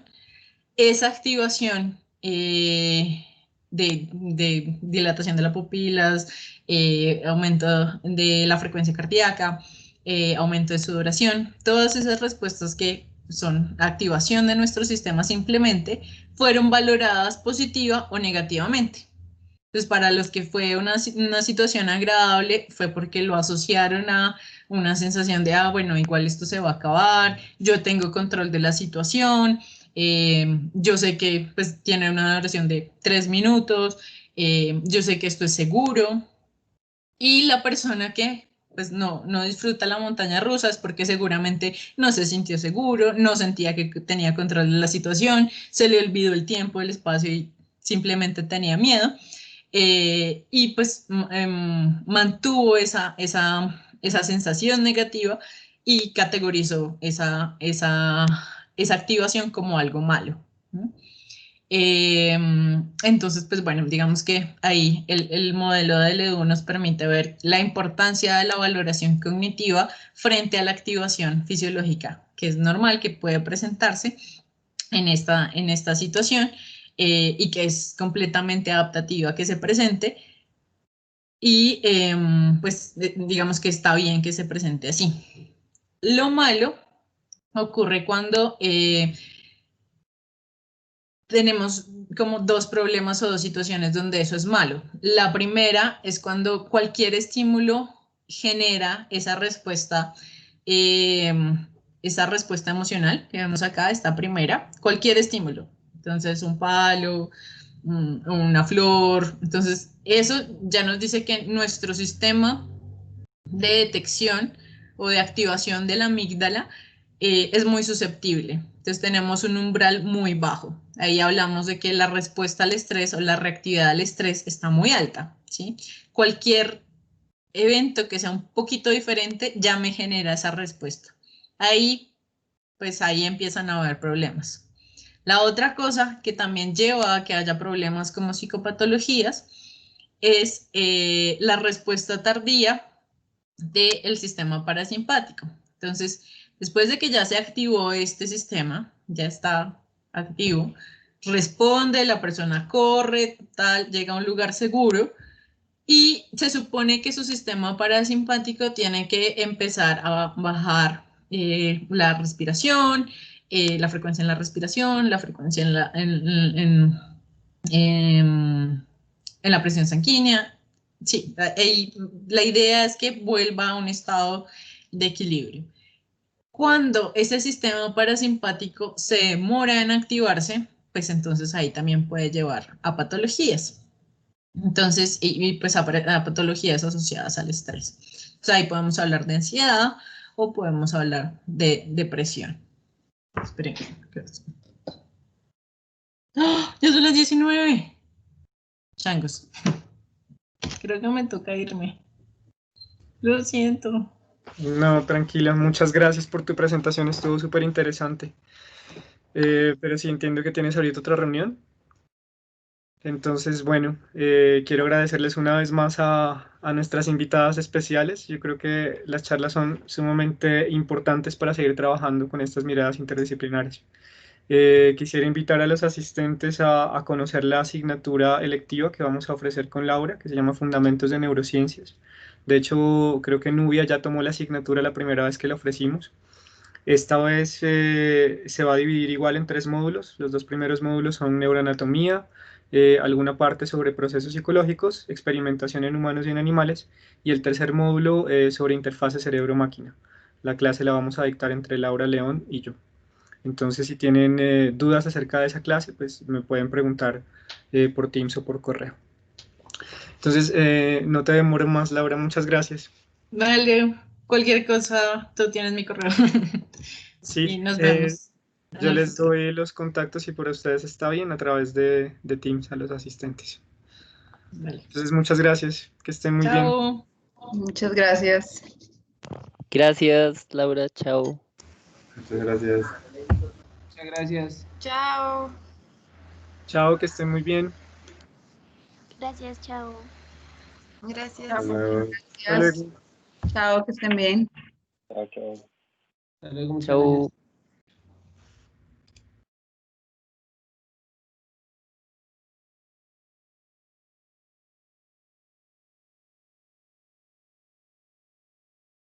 Esa activación de dilatación de las pupilas, aumento de la frecuencia cardíaca, aumento de sudoración, todas esas respuestas que son activación de nuestro sistema simplemente fueron valoradas positiva o negativamente. Entonces, para los que fue una situación agradable, fue porque lo asociaron a una sensación de, bueno, igual esto se va a acabar, yo tengo control de la situación, yo sé que pues tiene una duración de 3 minutos, yo sé que esto es seguro. Y la persona que pues no disfruta la montaña rusa es porque seguramente no se sintió seguro, no sentía que tenía control de la situación, se le olvidó el tiempo, el espacio y simplemente tenía miedo. Y pues mantuvo esa sensación negativa y categorizó esa activación como algo malo. Entonces, pues bueno, digamos que ahí el modelo de Ledoux nos permite ver la importancia de la valoración cognitiva frente a la activación fisiológica, que es normal que puede presentarse en esta situación y que es completamente adaptativa que se presente. Y pues digamos que está bien que se presente así. Lo malo ocurre cuando tenemos como dos problemas o dos situaciones donde eso es malo. La primera es cuando cualquier estímulo genera esa respuesta emocional que vemos acá, esta primera, cualquier estímulo. Entonces, un palo, una flor. Entonces, eso ya nos dice que nuestro sistema de detección o de activación de la amígdala es muy susceptible. Entonces tenemos un umbral muy bajo. Ahí hablamos de que la respuesta al estrés o la reactividad al estrés está muy alta, ¿sí? Cualquier evento que sea un poquito diferente ya me genera esa respuesta. Ahí empiezan a haber problemas. La otra cosa que también lleva a que haya problemas como psicopatologías es la respuesta tardía del sistema parasimpático. Entonces, después de que ya se activó este sistema, ya está activo, responde, la persona corre, tal, llega a un lugar seguro y se supone que su sistema parasimpático tiene que empezar a bajar la respiración, la frecuencia en la respiración, la frecuencia en la presión sanguínea. Sí, la idea es que vuelva a un estado de equilibrio. Cuando ese sistema parasimpático se demora en activarse, pues entonces ahí también puede llevar a patologías. Entonces, y pues a patologías asociadas al estrés. Entonces ahí podemos hablar de ansiedad o podemos hablar de depresión. Esperen. ¡Ah! Ya son las 19. Changos. Creo que me toca irme. Lo siento. No, tranquila, muchas gracias por tu presentación, estuvo súper interesante. Pero sí entiendo que tienes ahorita otra reunión. Entonces, bueno, quiero agradecerles una vez más a nuestras invitadas especiales. Yo creo que las charlas son sumamente importantes para seguir trabajando con estas miradas interdisciplinarias. Quisiera invitar a los asistentes a conocer la asignatura electiva que vamos a ofrecer con Laura, que se llama Fundamentos de Neurociencias. De hecho, creo que Nubia ya tomó la asignatura la primera vez que la ofrecimos. Esta vez se va a dividir igual en 3 módulos. Los 2 primeros módulos son neuroanatomía, alguna parte sobre procesos psicológicos, experimentación en humanos y en animales, y el tercer módulo sobre interfase cerebro-máquina. La clase la vamos a dictar entre Laura León y yo. Entonces, si tienen dudas acerca de esa clase, pues me pueden preguntar por Teams o por correo. Entonces, no te demoro más, Laura, muchas gracias. Vale, cualquier cosa, tú tienes mi correo. Sí, Y nos vemos en yo el les futuro. doy los contactos y por ustedes está bien a través de Teams a los asistentes. Vale. Entonces, muchas gracias, que estén muy bien. Chao. Muchas gracias. Gracias, Laura, chao. Muchas gracias. Muchas gracias. Chao. Chao, que estén muy bien. Gracias, chao. Gracias. Hasta luego. Hasta Gracias. luego. Chao, que estén bien. Hasta luego, muchas Chao. gracias.